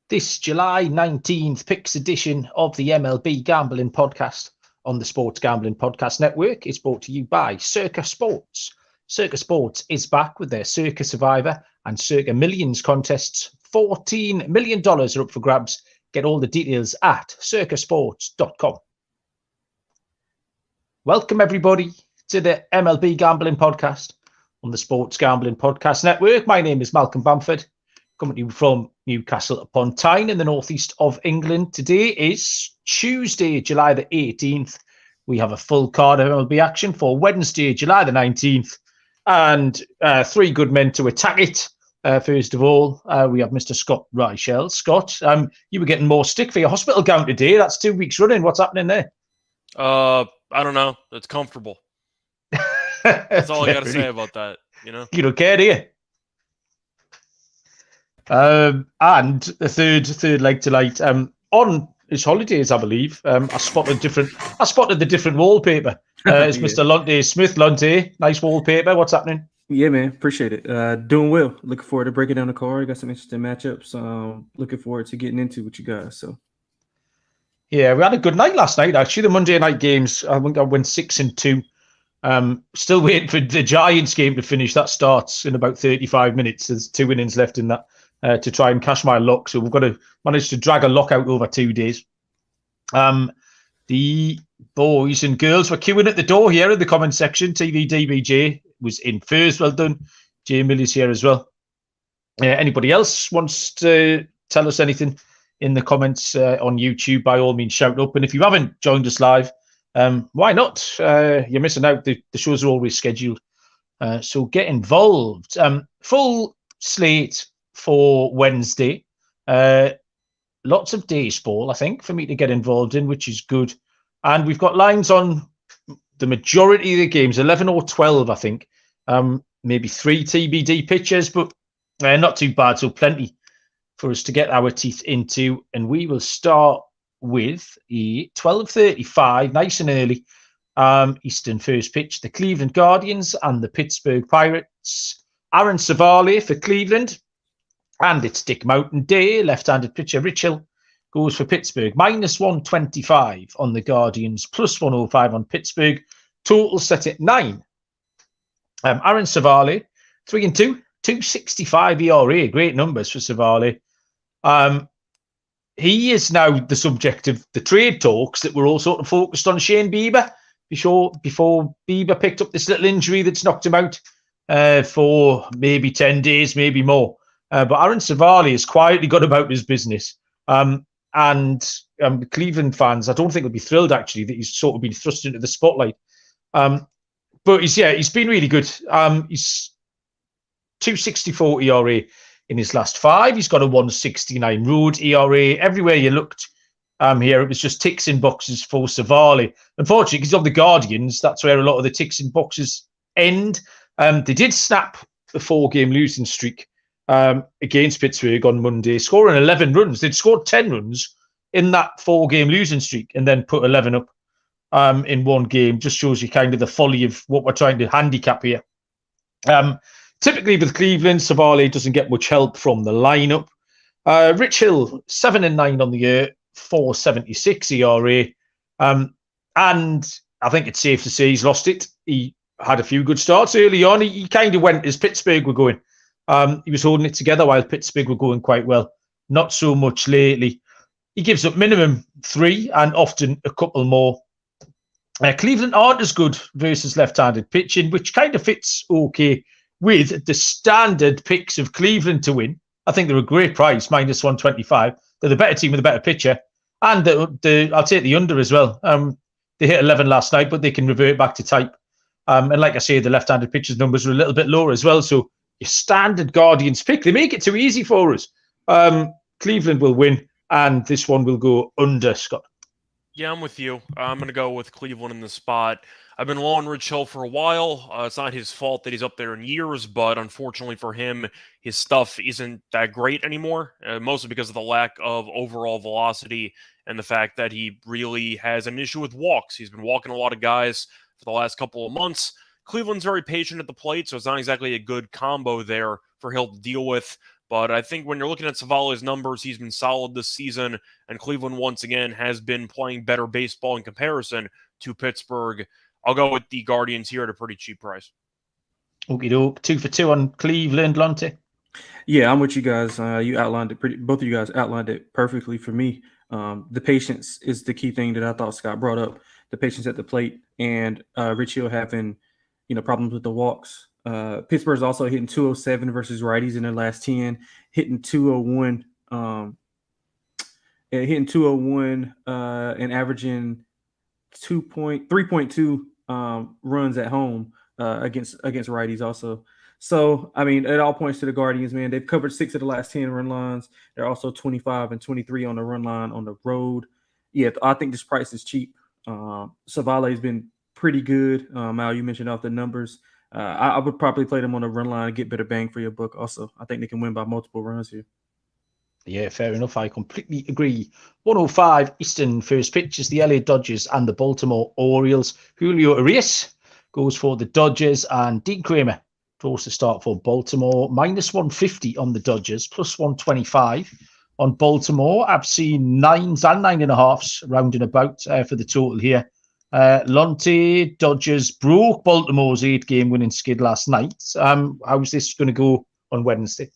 This July 19th picks edition of the MLB Gambling Podcast on the Sports Gambling Podcast Network is brought to you by Circa Sports. Circa Sports is back with their Circa Survivor and Circa Millions contests. $14 million are up for grabs. Get all the details at circasports.com. Welcome, everybody, to the MLB Gambling Podcast on the Sports Gambling Podcast Network. My name is Malcolm Bamford, coming to you from Newcastle upon Tyne in the northeast of England. Today is Tuesday, July the 18th. We have a full card of MLB action for Wednesday, July the 19th, and three good men to attack it. First of all, we have Mr. Scott Reichel. Scott, you were getting more stick for your hospital gown today. That's 2 weeks running. What's happening there? I don't know. It's comfortable. That's all I got to say about that. You don't care, do you? And the third leg tonight. On his holidays, I believe. I spotted the different wallpaper. It's Yeah. Mr. Lonte Smith. Lonte, nice wallpaper. What's happening? Yeah, man. Appreciate it. Doing well. Looking forward to breaking down the card. Got some interesting matchups. Looking forward to getting into with you guys. So. Yeah, we had a good night last night, actually. The Monday night games, I think I went 6-2. Still waiting for the Giants game to finish. That starts in about 35 minutes. There's 2 innings left in that to try and cash my luck. So we've got to manage to drag a lock out over 2 days. The boys and girls were queuing at the door here in the comment section. TVDBJ was in first. Well done. Jay Miller's here as well. Anybody else wants to tell us anything in the comments on YouTube, by all means, shout up. And if you haven't joined us live, why not? You're missing out. The shows are always scheduled. So get involved. Full slate for Wednesday. Lots of baseball, I think, for me to get involved in, which is good. And we've got lines on the majority of the games, 11 or 12, I think. Maybe 3 TBD pitches, but not too bad. So plenty for us to get our teeth into. And we will start with a 12:35, nice and early, Eastern first pitch. The Cleveland Guardians and the Pittsburgh Pirates. Aaron Savale for Cleveland. And it's Dick Mountain Day. Left-handed pitcher Reichel goes for Pittsburgh. -125 on the Guardians, +105 on Pittsburgh. Total set at 9. Aaron Savale, 3-2, 2.65 ERA. Great numbers for Savale. He is now the subject of the trade talks that were all sort of focused on Shane Bieber before Bieber picked up this little injury that's knocked him out for maybe 10 days, maybe more. But Aaron Savale has quietly got about his business. And the Cleveland fans, I don't think they'll be thrilled, actually, that he's sort of been thrust into the spotlight. But he's been really good. He's 2.64 ERA in his last 5. He's got a 1.69 road ERA. Everywhere you looked here, it was just ticks in boxes for Savale. Unfortunately, because of the Guardians, that's where a lot of the ticks in boxes end. They did snap the 4-game losing streak against Pittsburgh on Monday, scoring 11 runs. They'd scored 10 runs in that 4-game losing streak and then put 11 up in one game. Just shows you kind of the folly of what we're trying to handicap here. Typically with Cleveland, Savale doesn't get much help from the lineup. Reichel, 7-9 on the year, 4.76 ERA. And I think it's safe to say he's lost it. He had a few good starts early on. He kind of went as Pittsburgh were going. He was holding it together while Pittsburgh were going quite well. Not so much lately. He gives up minimum 3 and often a couple more. Cleveland aren't as good versus left-handed pitching, which kind of fits okay with the standard picks of Cleveland to win. I think they're a great price, -125. They're the better team with a better pitcher. And I'll take the under as well. They hit 11 last night, but they can revert back to type. And like I say, the left-handed pitcher's numbers are a little bit lower as well. So your standard Guardians pick, they make it too easy for us. Cleveland will win, and this one will go under, Scott. Yeah, I'm with you. I'm going to go with Cleveland in the spot. I've been low on Reichel for a while. It's not his fault that he's up there in years, but unfortunately for him, his stuff isn't that great anymore, mostly because of the lack of overall velocity and the fact that he really has an issue with walks. He's been walking a lot of guys for the last couple of months. Cleveland's very patient at the plate, so it's not exactly a good combo there for Hill to deal with. But I think when you're looking at Savale's numbers, he's been solid this season, and Cleveland once again has been playing better baseball in comparison to Pittsburgh. I'll go with the Guardians here at a pretty cheap price. Okie doke. 2 for 2 on Cleveland, Lonte. Yeah, I'm with you guys. You outlined it both of you guys outlined it perfectly for me. The patience is the key thing that I thought Scott brought up. The patience at the plate, and Rich Hill having, problems with the walks. Pittsburgh's also hitting 207 versus righties in their last 10, hitting 201, and averaging 3.2 runs at home against righties also. So, I mean, it all points to the Guardians, man. They've covered 6 of the last 10 run lines. They're also 25 and 23 on the run line on the road. Yeah, I think this price is cheap. Savale's been pretty good. Mal, you mentioned off the numbers. I would probably play them on the run line and get better bang for your buck also. I think they can win by multiple runs here. Yeah, fair enough. I completely agree. 105 Eastern first pitch is the LA Dodgers and the Baltimore Orioles. Julio Urias goes for the Dodgers, and Dean Kramer draws the start for Baltimore. -150 on the Dodgers, +125 on Baltimore. I've seen 9s and 9.5s rounding about for the total here. Lonte, Dodgers broke Baltimore's 8-game winning skid last night. How's this going to go on Wednesday?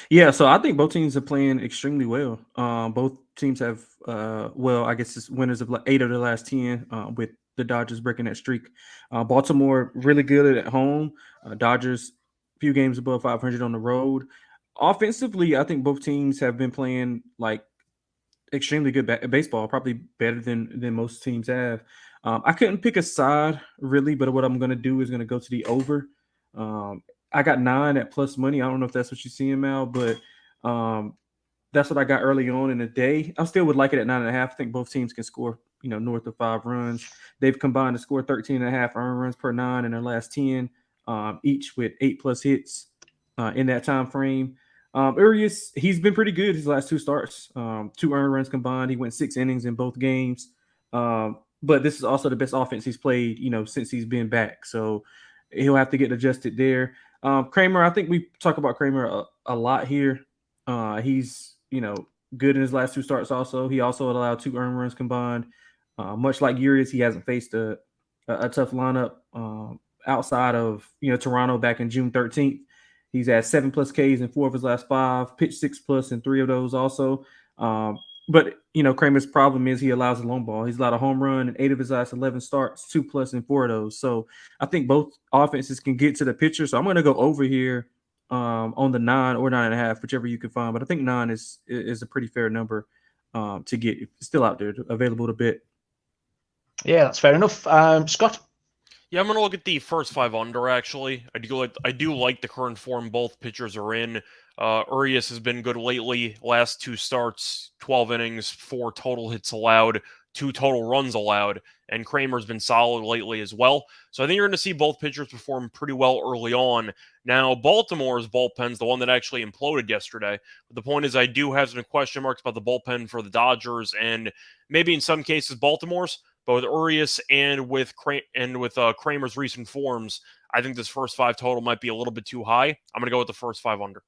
Yeah, so I think both teams are playing extremely well. Both teams have, I guess it's winners of 8 of the last 10, with the Dodgers breaking that streak. Baltimore really good at home. Dodgers a few games above 500 on the road. Offensively, I think both teams have been playing like extremely good baseball, probably better than most teams have. I couldn't pick a side really, but what I'm going to do is going to go to the over. I got 9 at plus money. I don't know if that's what you're seeing, Mal, but that's what I got early on in the day. I still would like it at 9.5. I think both teams can score, north of 5 runs. They've combined to score 13.5 earned runs per 9 in their last 10, each with 8+ hits in that time frame. Urias, he's been pretty good his last 2 starts. 2 earned runs combined. He went 6 innings in both games. But this is also the best offense he's played, since he's been back. So he'll have to get adjusted there. Kramer, I think we talk about Kramer a lot here. He's, good in his last 2 starts also. He also allowed 2 earned runs combined. Much like Urias, he hasn't faced a tough lineup outside of, Toronto back in June 13th. He's had 7+ Ks in 4 of his last 5, pitched 6+ in 3 of those also. But, Kramer's problem is he allows a long ball. He's allowed a home run in 8 of his last 11 starts, 2+ in 4 of those. So I think both offenses can get to the pitcher. So I'm going to go over here on the 9 or 9.5, whichever you can find. But I think 9 is a pretty fair number to get. It's still out there, available to bet. Yeah, that's fair enough. Scott? Yeah, I'm going to look at the first 5 under, actually. I do like the current form both pitchers are in. Urias has been good lately. Last 2 starts, 12 innings, 4 total hits allowed, 2 total runs allowed, and Kramer's been solid lately as well. So I think you're going to see both pitchers perform pretty well early on. Now, Baltimore's bullpen's the one that actually imploded yesterday. But the point is I do have some question marks about the bullpen for the Dodgers, and maybe in some cases Baltimore's. But with Urias and with Kramer's recent forms, I think this first 5 total might be a little bit too high. I'm going to go with the first 5 under.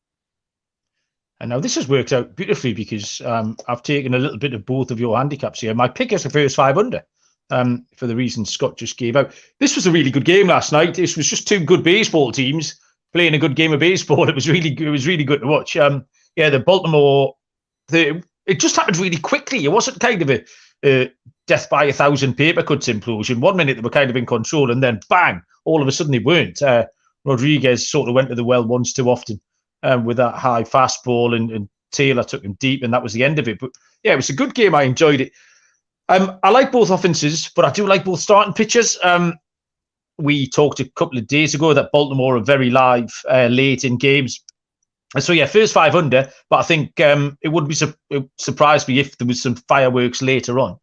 And now this has worked out beautifully because I've taken a little bit of both of your handicaps here. My pick is the first 5 under for the reasons Scott just gave out. This was a really good game last night. This was just 2 good baseball teams playing a good game of baseball. It was really good to watch. The Baltimore, it just happened really quickly. It wasn't kind of a death by 1,000 paper cuts implosion. 1 minute they were kind of in control, and then bang, all of a sudden they weren't. Rodriguez sort of went to the well once too often with that high fastball, and Taylor took him deep, and that was the end of it. But yeah, it was a good game. I enjoyed it. I like both offenses, but I do like both starting pitchers. We talked a couple of days ago that Baltimore are very live late in games. So yeah, first 5 under, but I think it wouldn't surprise me if there was some fireworks later on.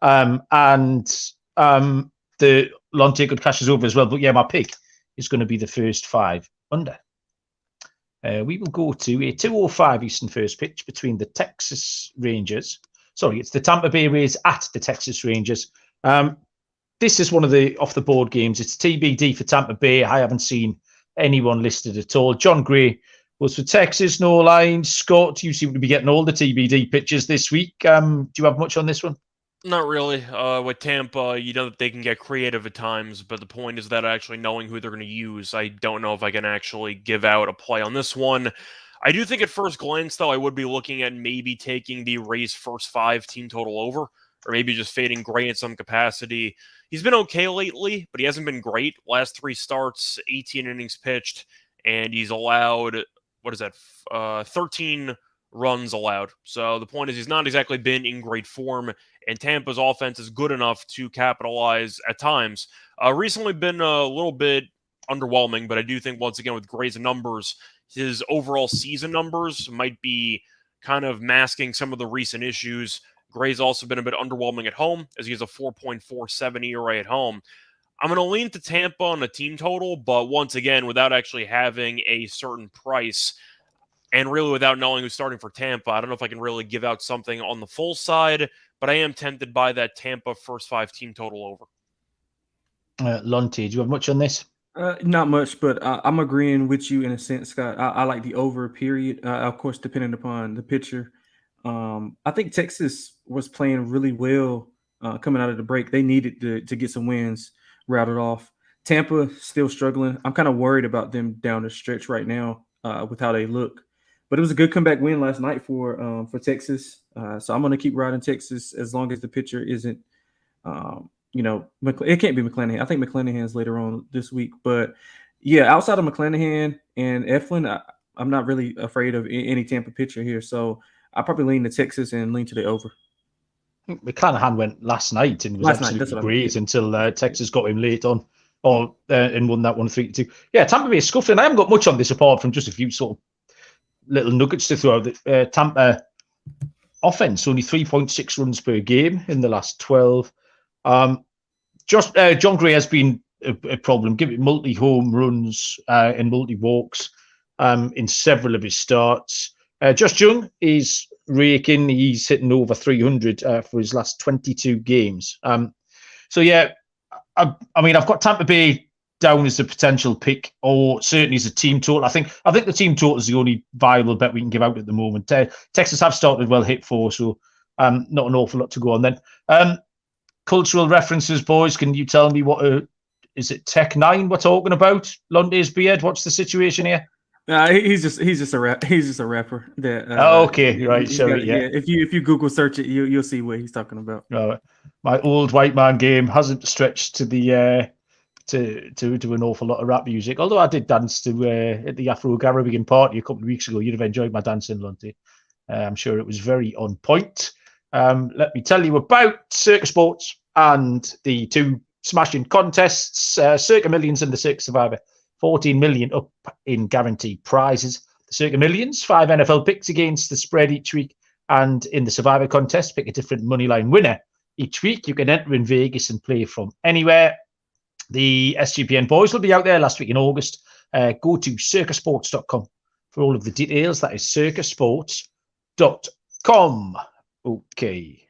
And the Lonte could cash us over as well. But yeah, my pick is going to be the first 5 under. We will go to a 2:05 Eastern first pitch between the Texas Rangers. Sorry, it's the Tampa Bay Rays at the Texas Rangers. This is one of the off-the-board games. It's TBD for Tampa Bay. I haven't seen anyone listed at all. John Gray Was for Texas, no lines. Scott, you seem to be getting all the TBD pitches this week. Do you have much on this one? Not really. With Tampa, you know that they can get creative at times, but the point is that actually knowing who they're going to use, I don't know if I can actually give out a play on this one. I do think at first glance, though, I would be looking at maybe taking the Rays first 5 team total over, or maybe just fading Gray in some capacity. He's been okay lately, but he hasn't been great. Last 3 starts, 18 innings pitched, and he's allowed, 13 runs allowed. So the point is he's not exactly been in great form, and Tampa's offense is good enough to capitalize at times. Recently been a little bit underwhelming, but I do think once again with Gray's numbers, his overall season numbers might be kind of masking some of the recent issues. Gray's also been a bit underwhelming at home, as he has a 4.47 ERA at home. I'm going to lean to Tampa on a team total, but once again, without actually having a certain price, and really without knowing who's starting for Tampa, I don't know if I can really give out something on the full side, but I am tempted by that Tampa first 5 team total over. Lonte, do you have much on this? Not much, but I'm agreeing with you in a sense, Scott. I like the over period, of course, depending upon the pitcher. I think Texas was playing really well coming out of the break. They needed to get some wins routed off. Tampa still struggling. I'm kind of worried about them down the stretch right now with how they look. But it was a good comeback win last night for Texas. So I'm going to keep riding Texas as long as the pitcher isn't, it can't be McClanahan. I think McClanahan's later on this week. But, yeah, outside of McClanahan and Eflin, I'm not really afraid of any Tampa pitcher here. So I'll probably lean to Texas and lean to the over. McClanahan went last night and was absolutely great until Texas got him late on and won that one 3-2. Yeah, Tampa Bay is scuffling. I haven't got much on this apart from just a few sort of little nuggets to throw out. The Tampa offense, only 3.6 runs per game in the last 12. John Gray has been a problem, giving multi-home runs and multi-walks in several of his starts. Josh Jung is raking. He's hitting over 300 for his last 22 games. So, yeah, I mean, I've got Tampa Bay down as a potential pick, or certainly as a team total. I think the team total is the only viable bet we can give out at the moment. Texas have started well hit for, so not an awful lot to go on then. Cultural references, boys. Can you tell me what is it? Tech 9 we're talking about? Lonte's beard. What's the situation here? He's just a rapper. That okay, right. So yeah, if you Google search it, you'll see what he's talking about. My old white man game hasn't stretched to the to an awful lot of rap music. Although I did dance to at the Afro Caribbean party a couple of weeks ago. You'd have enjoyed my dancing, Lonte. I'm sure it was very on point. Let me tell you about Circa Sports and the 2 smashing contests. Circa Millions and the Circa Survivor. 14 million up in guaranteed prizes. The Circa Millions, 5 NFL picks against the spread each week. And in the Survivor contest, pick a different moneyline winner each week. You can enter in Vegas and play from anywhere. The SGPN boys will be out there last week in August. Go to circasports.com for all of the details. That is circasports.com. Okay.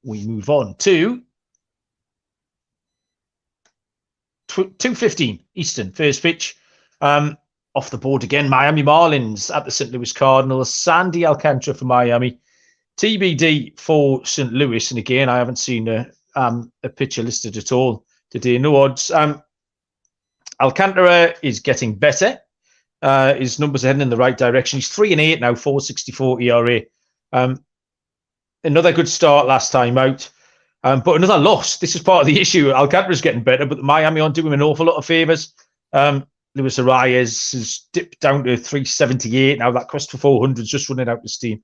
We move on to 2:15 Eastern, first pitch. Off the board again, Miami Marlins at the St. Louis Cardinals. Sandy Alcantara for Miami. TBD for St. Louis. And again, I haven't seen a pitcher listed at all today. No odds. Alcantara is getting better. His numbers are heading in the right direction. He's 3-8 now, 4.64 ERA. Another good start last time out. But another loss. This is part of the issue. Alcantara's getting better, but Miami aren't doing him an awful lot of favours. Luis Arias has dipped down to 378. Now that quest for 400 is just running out of steam.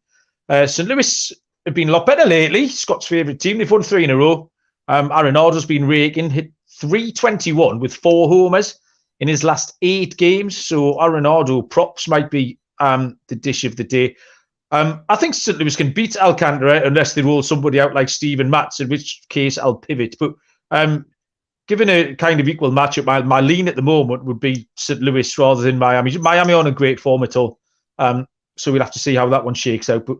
St. Louis have been a lot better lately. Scott's favourite team. They've won 3 in a row. Arenado's been raking, hit 321 with 4 homers in his last 8 games. So Arenado props might be the dish of the day. I think St. Louis can beat Alcantara unless they roll somebody out like Steven Matz, in which case I'll pivot. But given a kind of equal matchup, my lean at the moment would be St. Louis rather than Miami. Miami aren't in great form at all. So we'll have to see how that one shakes out. But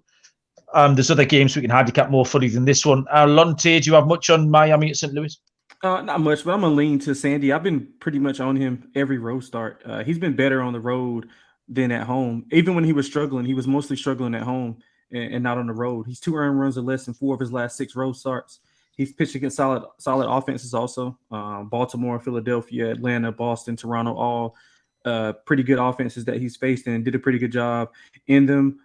there's other games we can handicap more fully than this one. Lonte, do you have much on Miami at St. Louis? Not much, but I'm going to lean to Sandy. I've been pretty much on him every road start. He's been better on the road than at home. Even when he was struggling, he was mostly struggling at home and not on the road. He's 2 earned runs or less in 4 of his last 6 road starts. He's pitched against solid offenses also. Baltimore, Philadelphia, Atlanta, Boston, Toronto, all pretty good offenses that he's faced and did a pretty good job in them.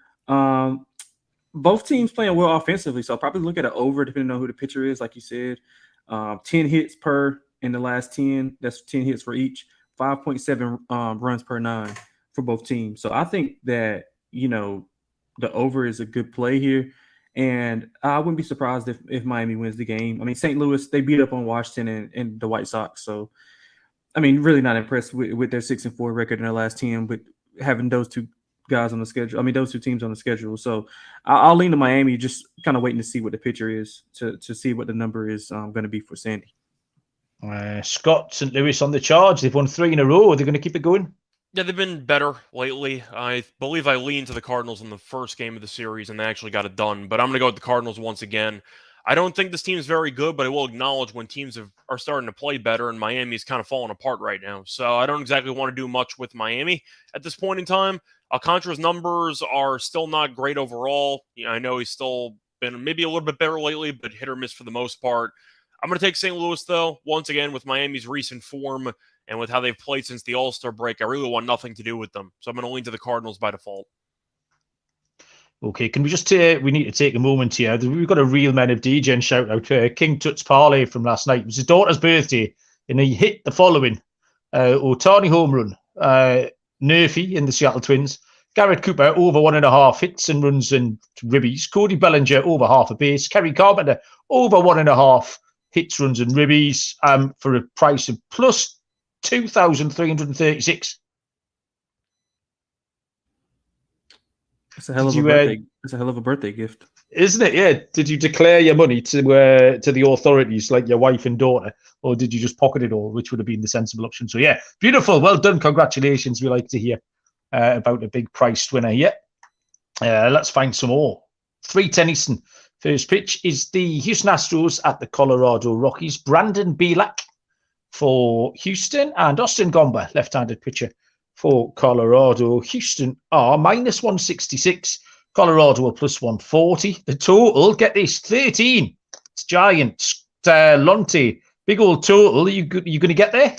Both teams playing well offensively, so I'll probably look at an over depending on who the pitcher is, like you said. 10 hits per in the last 10. That's 10 hits for each. 5.7 runs per 9 for both teams. So I think that, the over is a good play here. And I wouldn't be surprised if Miami wins the game. I mean, St. Louis, they beat up on Washington and the White Sox. So, I mean, really not impressed with their 6-4 record in their last 10, but having those two guys on the schedule. I mean, those two teams on the schedule. So I'll lean to Miami, just kind of waiting to see what the pitcher is to see what the number is going to be for Sandy. Scott, St. Louis on the charge. They've won 3 in a row. Are they going to keep it going? Yeah, they've been better lately. I believe I leaned to the Cardinals in the first game of the series, and they actually got it done. But I'm going to go with the Cardinals once again. I don't think this team is very good, but I will acknowledge when teams are starting to play better, and Miami's kind of falling apart right now. So I don't exactly want to do much with Miami at this point in time. Alcantara's numbers are still not great overall. I know he's still been maybe a little bit better lately, but hit or miss for the most part. I'm going to take St. Louis, though, once again, with Miami's recent form and with how they've played since the All-Star break. I really want nothing to do with them. So I'm going to lean to the Cardinals by default. Okay, can we just we need to take a moment here. We've got a Real Men of DGen shout out. King Tut's parlay from last night. It was his daughter's birthday, and he hit the following. Otani home run. Nerfy in the Seattle Twins. Garrett Cooper over 1.5 hits and runs and ribbies. Cody Bellinger over half a base. Kerry Carpenter over 1.5 hits, runs and ribbies for a price of plus 2,336. It's a hell of a birthday. It's a hell of a birthday gift, isn't it? Yeah. Did you declare your money to the authorities, like your wife and daughter, or did you just pocket it all, which would have been the sensible option? So yeah, beautiful. Well done. Congratulations. We like to hear about a big priced winner here. Let's find some more. 3:10 Eastern. First pitch is the Houston Astros at the Colorado Rockies. Brandon Bielak for Houston and Austin Gomber, left-handed pitcher for Colorado. Houston are minus 166. Colorado are plus 140. The total, get this, 13. It's giant. Lonte, big old total. Are you going to get there?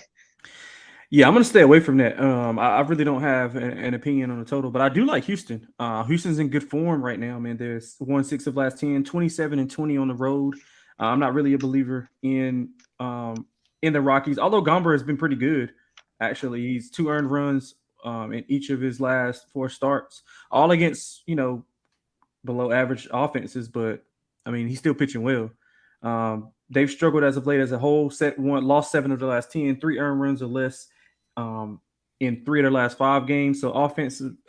Yeah, I'm going to stay away from that. I really don't have an opinion on the total, but I do like Houston. Houston's in good form right now, man. There's 1-6 of last 10, 27-20 on the road. I'm not really a believer in the Rockies, although Gomber has been pretty good. Actually, he's 2 earned runs in each of his last 4 starts, all against, below average offenses. But, I mean, he's still pitching well. They've struggled as of late as a whole. Lost 7 of the last 10, 3 earned runs or less in 3 of their last 5 games. So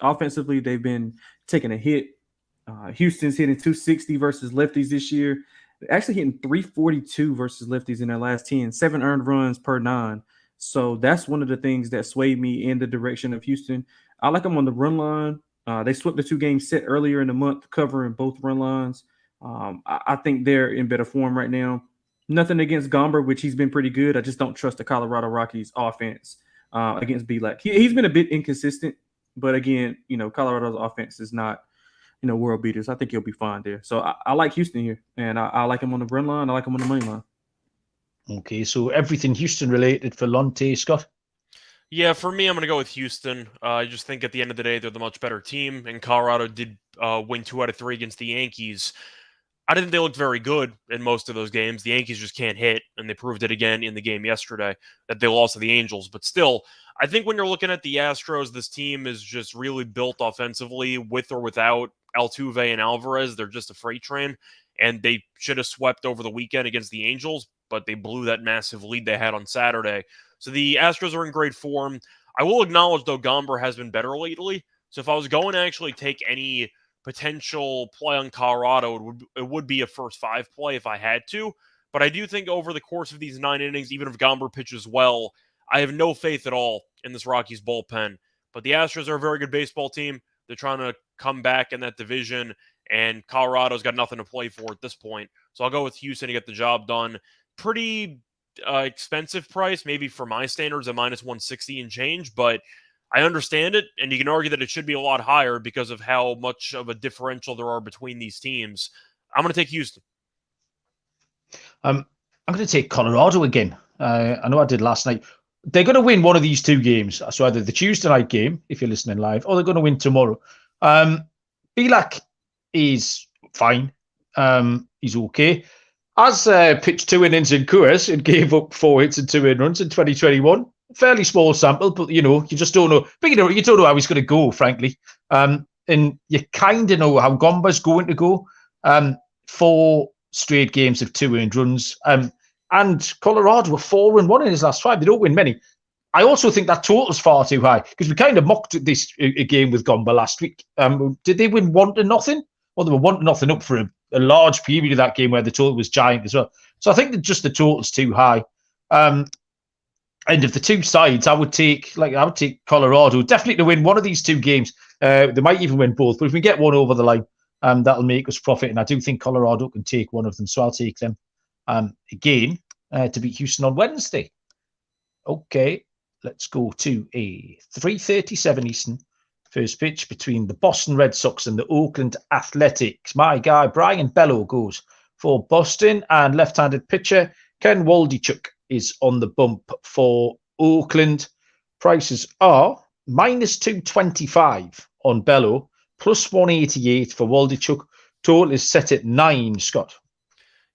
offensively, they've been taking a hit. Houston's hitting 260 versus lefties this year. They're actually hitting 342 versus lefties in their last 10, 7 earned runs per 9. So that's one of the things that swayed me in the direction of Houston. I like them on the run line. They swept the 2-game set earlier in the month, covering both run lines. I think they're in better form right now. Nothing against Gomber, which he's been pretty good. I just don't trust the Colorado Rockies offense against Bielak. He's been a bit inconsistent, but again, Colorado's offense is not, world beaters. I think he'll be fine there. So I like Houston here, and I like him on the run line. I like him on the money line. Okay, so everything Houston related for Lonte, Scott? Yeah, for me, I'm going to go with Houston. I just think at the end of the day, they're the much better team, and Colorado did win 2 out of 3 against the Yankees. I didn't think they looked very good in most of those games. The Yankees just can't hit, and they proved it again in the game yesterday that they lost to the Angels. But still, I think when you're looking at the Astros, this team is just really built offensively with or without Altuve and Alvarez. They're just a freight train, and they should have swept over the weekend against the Angels, but they blew that massive lead they had on Saturday. So the Astros are in great form. I will acknowledge, though, Gomber has been better lately. So if I was going to actually take any potential play on Colorado, it would be a first 5 play if I had to. But I do think over the course of these 9 innings, even if Gomber pitches well, I have no faith at all in this Rockies bullpen. But the Astros are a very good baseball team. They're trying to come back in that division, and Colorado's got nothing to play for at this point. So I'll go with Houston to get the job done. Pretty expensive price, maybe for my standards, a minus 160 and change, but I understand it, and you can argue that it should be a lot higher because of how much of a differential there are between these teams. I'm going to take Houston. I'm going to take Colorado again. I know I did last night. They're going to win one of these two games. So either the Tuesday night game, if you're listening live, or they're going to win tomorrow. Belak is fine. He's okay. As pitched 2 innings in Coors and gave up 4 hits and 2 earned runs in 2021. Fairly small sample, but you just don't know. But you don't know how he's going to go, frankly. And you kind of know how Gomba's going to go. 4 straight games of 2 earned runs. And Colorado were 4-1 in his last 5. They don't win many. I also think that total's far too high because we kind of mocked this game with Gomba last week. Did they win 1-0? Well, they were 1-0 up for a large period of that game where the total was giant as well. So I think that just the total's too high. And of the two sides, I would take Colorado definitely to win one of these 2 games. They might even win both, but if we get one over the line, that'll make us profit. And I do think Colorado can take one of them, so I'll take them again to beat Houston on Wednesday. Okay, let's go to a 3:37 Eastern first pitch between the Boston Red Sox and the Oakland Athletics. My guy Brian Bello goes for Boston, and left-handed pitcher Ken Waldichuk is on the bump for Oakland. Prices are -225 on Bello, +188 for Waldichuk. Total is set at 9, Scott.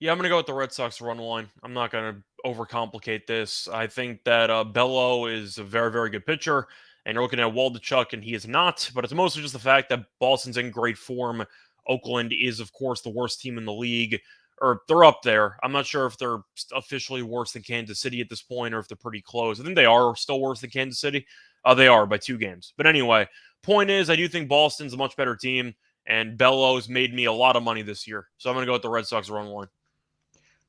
Yeah, I'm going to go with the Red Sox run line. I'm not going to overcomplicate this. I think that Bello is a very, very good pitcher, and you're looking at Waldichuk, and he is not. But it's mostly just the fact that Boston's in great form. Oakland is, of course, the worst team in the league. Or they're up there. I'm not sure if they're officially worse than Kansas City at this point or if they're pretty close. I think they are still worse than Kansas City. They are by 2 games. But anyway, point is, I do think Boston's a much better team, and Bello's made me a lot of money this year. So I'm going to go with the Red Sox run line.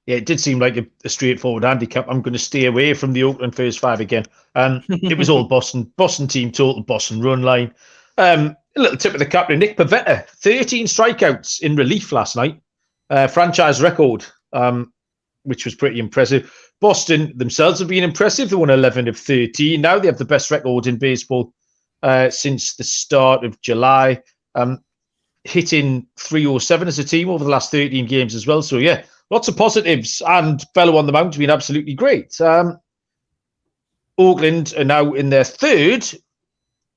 Yeah, it did seem like a straightforward handicap. I'm going to stay away from the Oakland first 5 again. It was all Boston team total, Boston run line. A little tip of the cap to Nick Pivetta, 13 strikeouts in relief last night. Franchise record, which was pretty impressive. Boston themselves have been impressive. They won 11 of 13. Now they have the best record in baseball since the start of July. Hitting 307 as a team over the last 13 games as well. So, yeah, lots of positives. And Bello on the mound has been absolutely great. Oakland are now in their 3rd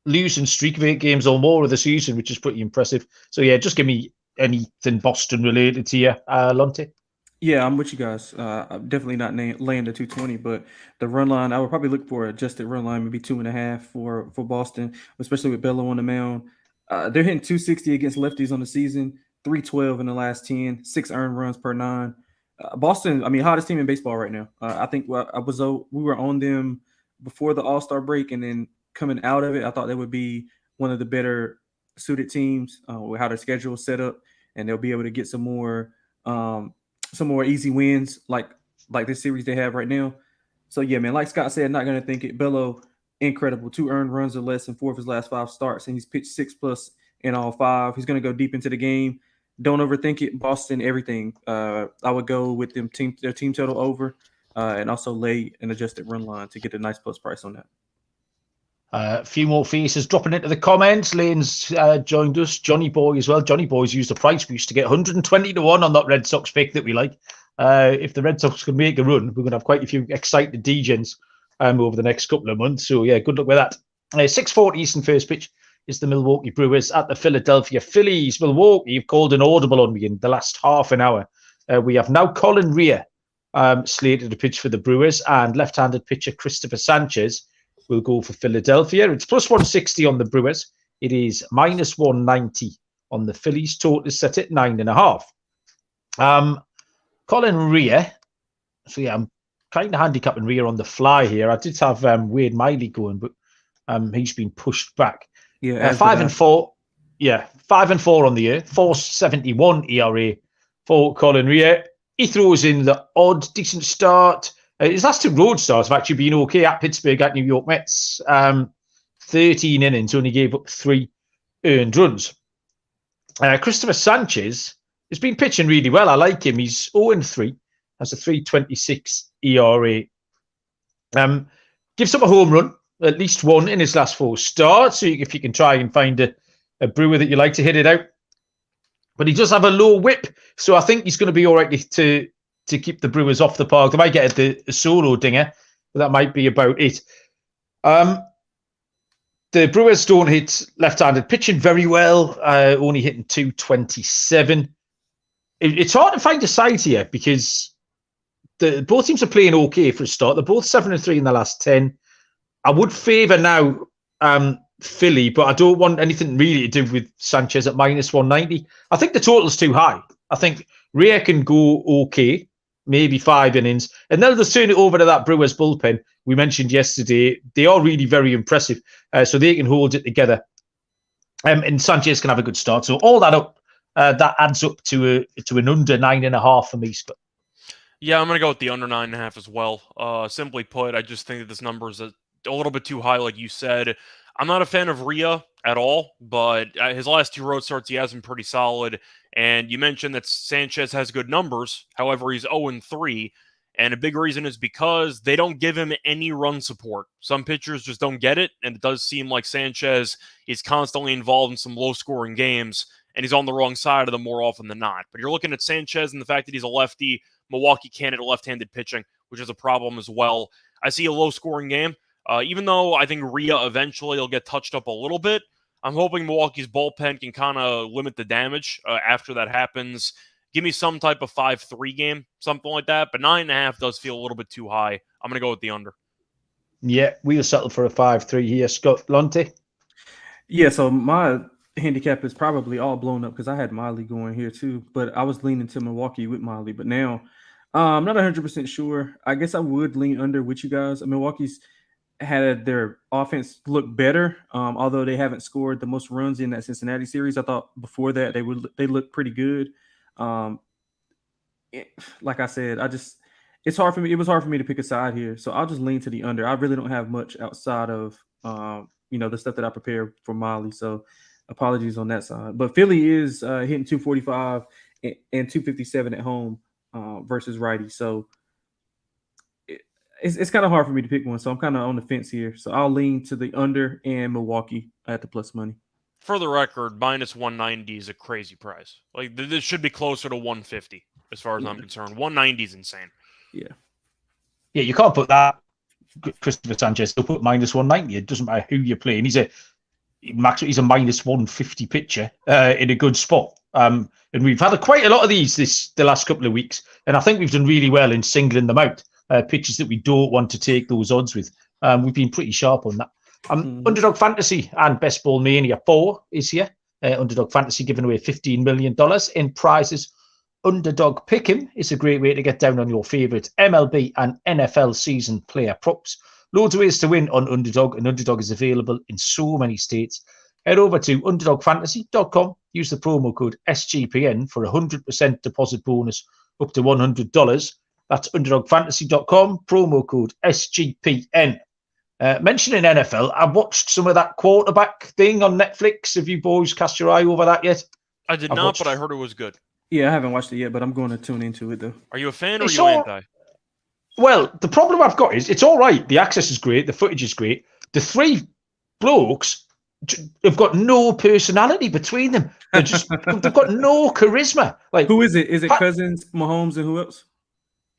losing streak of 8 games or more of the season, which is pretty impressive. So, yeah, just give me anything Boston related here, Lonte. Yeah, I'm with you guys. I'm definitely not laying the 220, but the run line, I would probably look for adjusted run line, maybe 2.5 for Boston, especially with Bello on the mound. They're hitting 260 against lefties on the season, 312 in the last 10, 6 earned runs per 9. Boston, hottest team in baseball right now. I think we were on them before the All-Star break, and then coming out of it, I thought they would be one of the better suited teams with how their schedule is set up, and they'll be able to get some more easy wins like this series they have right now. So yeah, man, like Scott said, not going to think it. Bello, incredible, 2 earned runs or less in 4 of his last 5 starts, and he's pitched 6+ in all 5. He's going to go deep into the game. Don't overthink it. Boston, everything. I would go with their team total over, and also lay an adjusted run line to get a nice plus price on that. A few more faces dropping into the comments. Lane's joined us. Johnny Boy as well. Johnny Boy's used a price. We used to get 120-1 on that Red Sox pick that we like. If the Red Sox can make a run, we're going to have quite a few excited DJs over the next couple of months. So, yeah, good luck with that. 6:40 Eastern first pitch is the Milwaukee Brewers at the Philadelphia Phillies. Milwaukee have called an audible on me in the last half an hour. We have now Colin Rea slated to pitch for the Brewers, and left-handed pitcher Christopher Sanchez will go for Philadelphia. It's +160 on the Brewers. It is -190 on the Phillies. Total is set at 9.5. Colin Rea. So, yeah, I'm kind of handicapping Rea on the fly here. I did have Wade Miley going, but he's been pushed back. Yeah, 5-4. Yeah, 5-4 on the year. 4.71 ERA for Colin Rea. He throws in the odd decent start. His last 2 road starts have actually been okay at Pittsburgh, at New York Mets. 13 innings, only gave up 3 earned runs. Christopher Sanchez has been pitching really well. I like him. He's 0-3, has a 3.26 ERA. Gives up a home run at least one in his last 4 starts. So if you can try and find a Brewer that you like to hit it out. But he does have a low whip, so I think he's going to be all right to keep the Brewers off the park. They might get a solo dinger, but that might be about it. The Brewers don't hit left-handed pitching very well, only hitting 227. It's hard to find a side here because both teams are playing okay for a start. They're both 7-3 in the last 10. I would favour now Philly, but I don't want anything really to do with Sanchez at minus 190. I think the total's too high. I think Rhea can go okay, maybe 5 innings, and they'll just turn it over to that Brewers bullpen we mentioned yesterday. They are really very impressive, so they can hold it together. And Sanchez can have a good start. So all that up, that adds up to an under 9.5 for me, Scott. Yeah, I'm going to go with the under 9.5 as well. Simply put, I just think that this number is a little bit too high, like you said. I'm not a fan of Rhea at all, but his last 2 road starts, he has been pretty solid. And you mentioned that Sanchez has good numbers. However, he's 0-3. And a big reason is because they don't give him any run support. Some pitchers just don't get it. And it does seem like Sanchez is constantly involved in some low-scoring games, and he's on the wrong side of them more often than not. But you're looking at Sanchez and the fact that he's a lefty. Milwaukee can't hit left-handed pitching, which is a problem as well. I see a low-scoring game. Even though I think Rhea eventually will get touched up a little bit, I'm hoping Milwaukee's bullpen can kind of limit the damage after that happens. Give me some type of 5-3 game, something like that. But 9.5 does feel a little bit too high. I'm going to go with the under. Yeah, we'll settle for a 5-3 here. Scott, Lonte? Yeah, so my handicap is probably all blown up because I had Miley going here too. But I was leaning to Milwaukee with Miley. But now I'm not 100% sure. I guess I would lean under with you guys. Milwaukee's had their offense look better, although they haven't scored the most runs in that Cincinnati series. I thought before that they looked pretty good. Like I said, it's hard for me. It was hard for me to pick a side here, so I'll just lean to the under. I really don't have much outside of the stuff that I prepared for Miley. So apologies on that side. But Philly is hitting 245 and 257 at home versus righty. So it's kind of hard for me to pick one. So I'm kind of on the fence here. So I'll lean to the under and Milwaukee at the plus money. For the record, minus 190 is a crazy price. Like, this should be closer to 150 as far as I'm concerned. 190 is insane. Yeah. Yeah, you can't put that. Christopher Sanchez, they'll put minus 190. It doesn't matter who you're playing. He's a minus 150 pitcher in a good spot. And we've had quite a lot of these the last couple of weeks. And I think we've done really well in singling them out. Pitchers that we don't want to take those odds with. We've been pretty sharp on that. Underdog Fantasy and Best Ball Mania 4 is here. Underdog Fantasy giving away $15 million in prizes. Underdog Pick'em is a great way to get down on your favourite MLB and NFL season player props. Loads of ways to win on Underdog, and Underdog is available in so many states. Head over to underdogfantasy.com. Use the promo code SGPN for a 100% deposit bonus up to $100. That's underdogfantasy.com, promo code SGPN. Mentioning NFL, I watched some of that quarterback thing on Netflix. Have you boys cast your eye over that yet? I did not, but I heard it was good. Yeah, I haven't watched it yet, but I'm going to tune into it, though. Are you a fan or are you anti? Well, the problem I've got is it's all right. The access is great. The footage is great. The 3 blokes have got no personality between them. They've got no charisma. Like, who is it? Is it Cousins, Mahomes, and who else?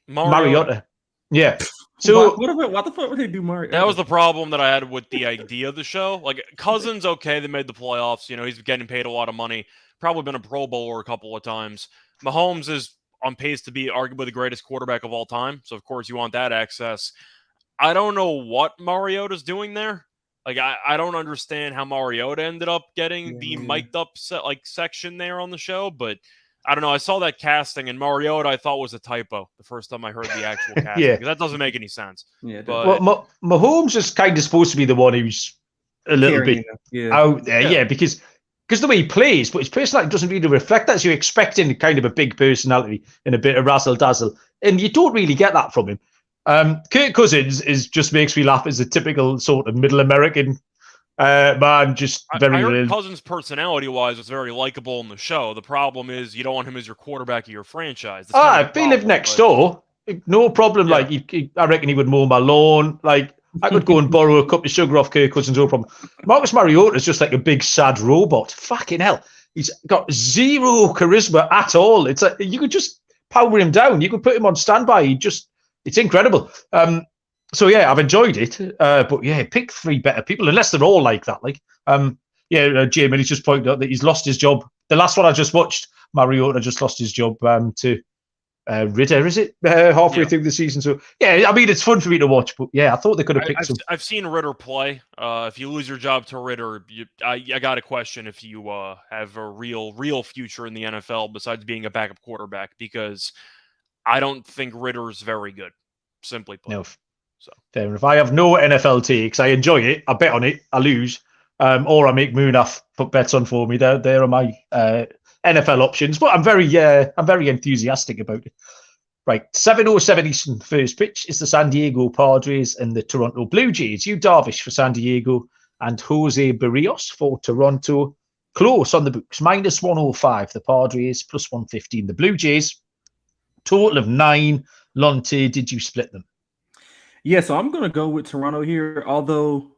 Mariota. Yeah. So what the fuck would they do, Mariota? That was the problem that I had with the idea of the show. Like, Cousins, okay, they made the playoffs. He's getting paid a lot of money. Probably been a Pro Bowler a couple of times. Mahomes is on pace to be arguably the greatest quarterback of all time. So, of course, you want that access. I don't know what Mariota's doing there. Like, I don't understand how Mariota ended up getting the mic'd up section there on the show, but I don't know. I saw that casting, and Mariota I thought was a typo the first time I heard the actual casting. Yeah. That doesn't make any sense. Yeah, but Mahomes is kind of supposed to be the one who's a little bit out there, because the way he plays, but his personality doesn't really reflect that. So you're expecting kind of a big personality and a bit of razzle-dazzle, and you don't really get that from him. Kirk Cousins just makes me laugh as a typical sort of middle American man, just very. I heard Cousins' personality-wise was very likable in the show. The problem is you don't want him as your quarterback of your franchise. If he lived next door, no problem. Yeah. Like I reckon he would mow my lawn. Like I could go and borrow a cup of sugar off Kirk Cousins, no problem. Marcus Mariota is just like a big sad robot. Fucking hell, he's got zero charisma at all. It's like you could just power him down. You could put him on standby. It's incredible. So yeah, I've enjoyed it. But yeah, pick 3 better people, unless they're all like that. Like, Jamie, he's just pointed out that he's lost his job. The last one I just watched, Mariota just lost his job to Ritter, is it? Halfway through the season. So yeah, I mean, it's fun for me to watch. But yeah, I thought they could have picked some. I've seen Ritter play. If you lose your job to Ritter, I got a question if you have a real future in the NFL besides being a backup quarterback, because I don't think Ritter's very good, simply put. No. So fair enough. I have no NFL takes. I enjoy it. I bet on it. I lose. Or I make Moonaf put bets on for me. There are my NFL options. But I'm very enthusiastic about it. Right, 7:07 Eastern first pitch is the San Diego Padres and the Toronto Blue Jays. Yu Darvish for San Diego and Jose Barrios for Toronto. Close on the books. -105 the Padres, +115 the Blue Jays. Total of 9. Lonte, did you split them? Yeah, so I'm going to go with Toronto here, although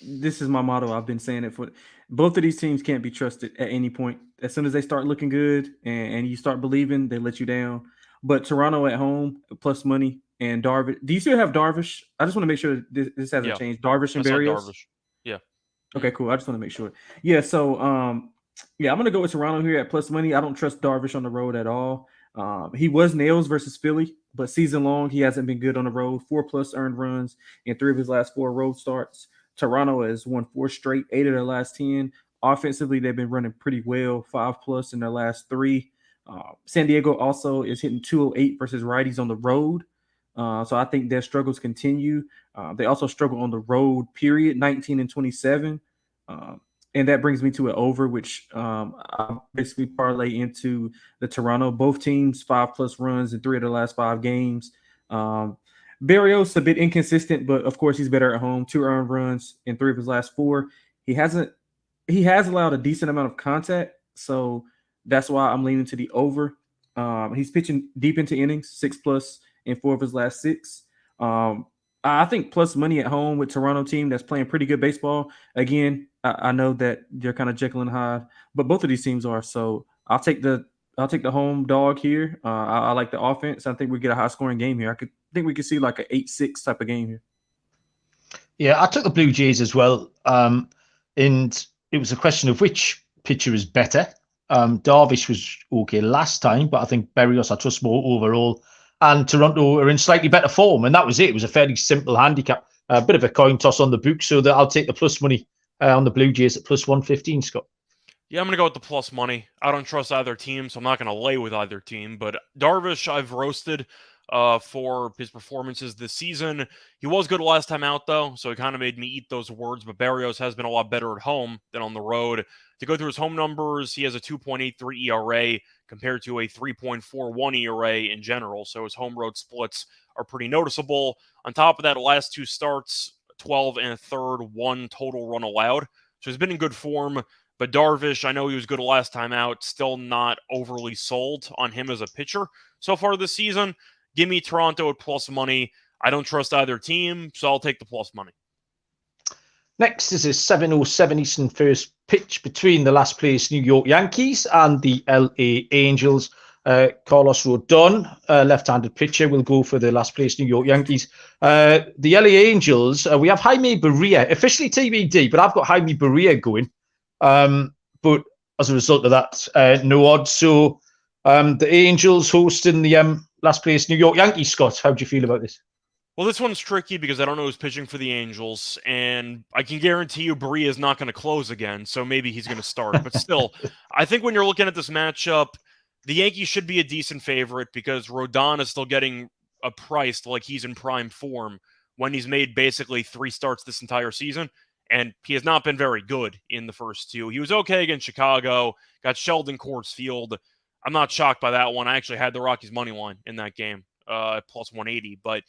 this is my motto. I've been saying it for both of these teams can't be trusted at any point. As soon as they start looking good and you start believing, they let you down. But Toronto at home, plus money, and Darvish. Do you still have Darvish? I just want to make sure this hasn't changed. Darvish and Barrios? Yeah. Okay, cool. I just want to make sure. Yeah, so I'm going to go with Toronto here at plus money. I don't trust Darvish on the road at all. He was nails versus Philly, but season long, he hasn't been good on the road. 4+ earned runs in 3 of his last 4 road starts. Toronto has won 4 straight, 8 of their last 10. Offensively, they've been running pretty well, 5+ in their last 3. San Diego also is hitting 208 versus righties on the road. So I think their struggles continue. They also struggle on the road, period, 19-27. And that brings me to an over, which I basically parlay into the Toronto. Both teams 5+ runs in 3 of the last 5 games. Barrios a bit inconsistent, but of course he's better at home. 2 earned runs in 3 of his last 4. He has allowed a decent amount of contact, so that's why I'm leaning to the over. He's pitching deep into innings, 6+ in 4 of his last 6. I think plus money at home with Toronto team that's playing pretty good baseball. Again, I know that they're kind of Jekyll and Hyde, but both of these teams are. So I'll take the home dog here. I like the offense. I think we get a high scoring game here. I think we could see like an 8-6 type of game here. Yeah, I took the Blue Jays as well. And it was a question of which pitcher is better. Darvish was okay last time, but I think Barrios I trust more overall. And Toronto are in slightly better form, and that was it. It was a fairly simple handicap. A bit of a coin toss on the book, so that I'll take the plus money on the Blue Jays at +115, Scott. Yeah, I'm going to go with the plus money. I don't trust either team, so I'm not going to lay with either team. But Darvish, I've roasted for his performances this season. He was good last time out, though, so it kind of made me eat those words. But Barrios has been a lot better at home than on the road. To go through his home numbers, he has a 2.83 ERA compared to a 3.41 ERA in general. So his home road splits are pretty noticeable. On top of that, last 2 starts, 12 1/3, 1 total run allowed. So he's been in good form. But Darvish, I know he was good last time out, still not overly sold on him as a pitcher so far this season. Give me Toronto at plus money. I don't trust either team, so I'll take the plus money. Next is a 7:07 Eastern first pitch between the last place New York Yankees and the LA Angels. Carlos Rodon, left-handed pitcher, will go for the last place New York Yankees. The LA Angels, we have Jaime Barria, officially TBD, but I've got Jaime Barria going. But as a result of that, no odds. So the Angels hosting the last place New York Yankees. Scott, how do you feel about this? Well, this one's tricky because I don't know who's pitching for the Angels, and I can guarantee you Barria is not going to close again, so maybe he's going to start. But still, I think when you're looking at this matchup, the Yankees should be a decent favorite because Rodon is still getting priced like he's in prime form when he's made basically 3 starts this entire season, and he has not been very good in the first 2. He was okay against Chicago, got shelled in Coors Field. I'm not shocked by that one. I actually had the Rockies' money line in that game at plus 180, but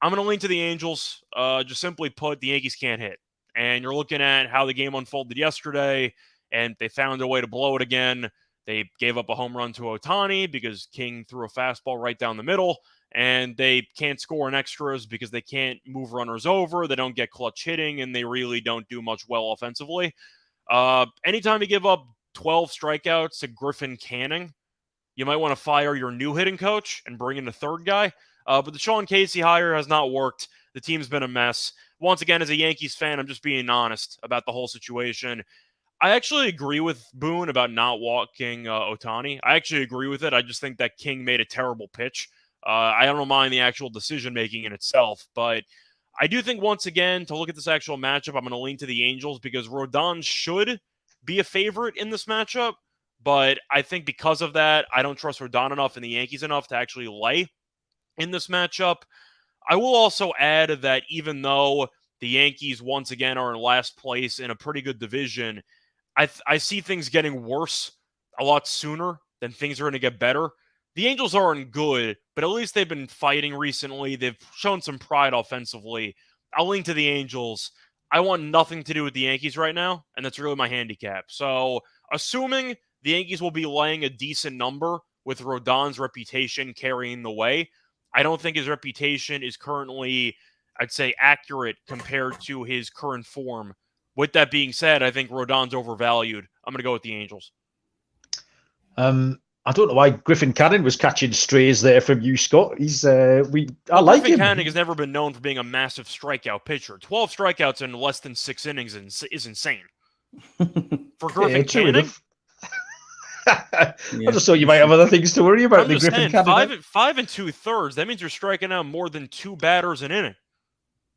I'm going to lean to the Angels. Just simply put, the Yankees can't hit. And you're looking at how the game unfolded yesterday, and they found a way to blow it again. They gave up a home run to Ohtani because King threw a fastball right down the middle. and they can't score in extras because they can't move runners over, they don't get clutch hitting, and they really don't do much well offensively. Anytime you give up 12 strikeouts to Griffin Canning, you might want to fire your new hitting coach and bring in a third guy. But the Sean Casey hire has not worked. The team's been a mess. Once again, as a Yankees fan, I'm just being honest about the whole situation. I actually agree with Boone about not walking Ohtani. I actually agree with it. I just think that King made a terrible pitch. I don't mind the actual decision-making in itself, but I do think, once again, to look at this actual matchup, I'm going to lean to the Angels because Rodon should be a favorite in this matchup. But I think because of that, I don't trust Rodon enough and the Yankees enough to actually lay in this matchup. I will also add that even though the Yankees, once again, are in last place in a pretty good division, I see things getting worse a lot sooner than things are going to get better. The Angels aren't good, but at least they've been fighting recently. They've shown some pride offensively. I'll lean to the Angels. I want nothing to do with the Yankees right now, and that's really my handicap. So, assuming the Yankees will be laying a decent number with Rodon's reputation carrying the way, I don't think his reputation is currently, I'd say, accurate compared to his current form. With that being said, I think Rodon's overvalued. I'm going to go with the Angels. I don't know why Griffin Canning was catching strays there from you, Scott. I like Griffin him. Canning has never been known for being a massive strikeout pitcher. 12 strikeouts in less than 6 innings is insane. For Griffin Canning? I just thought you might have other things to worry about. I'm just saying, 5 2/3. That means you're striking out more than 2 batters an inning.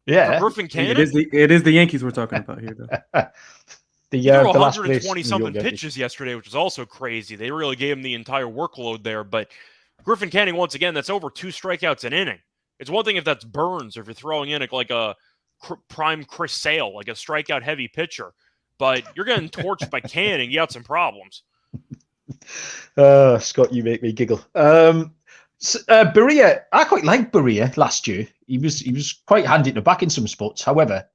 Yeah, for Griffin Canning. It is the Yankees we're talking about here, though. He threw 120 something pitches yesterday, which is also crazy. They really gave him the entire workload there. But Griffin Canning, once again, that's over 2 strikeouts an inning. It's one thing if that's Burns or if you're throwing in like a prime Chris Sale, like a strikeout heavy pitcher. But you're getting torched by Canning. You got some problems. Scott, you make me giggle. Berea, I quite liked Berea last year. He was quite handy in the back in some spots. However,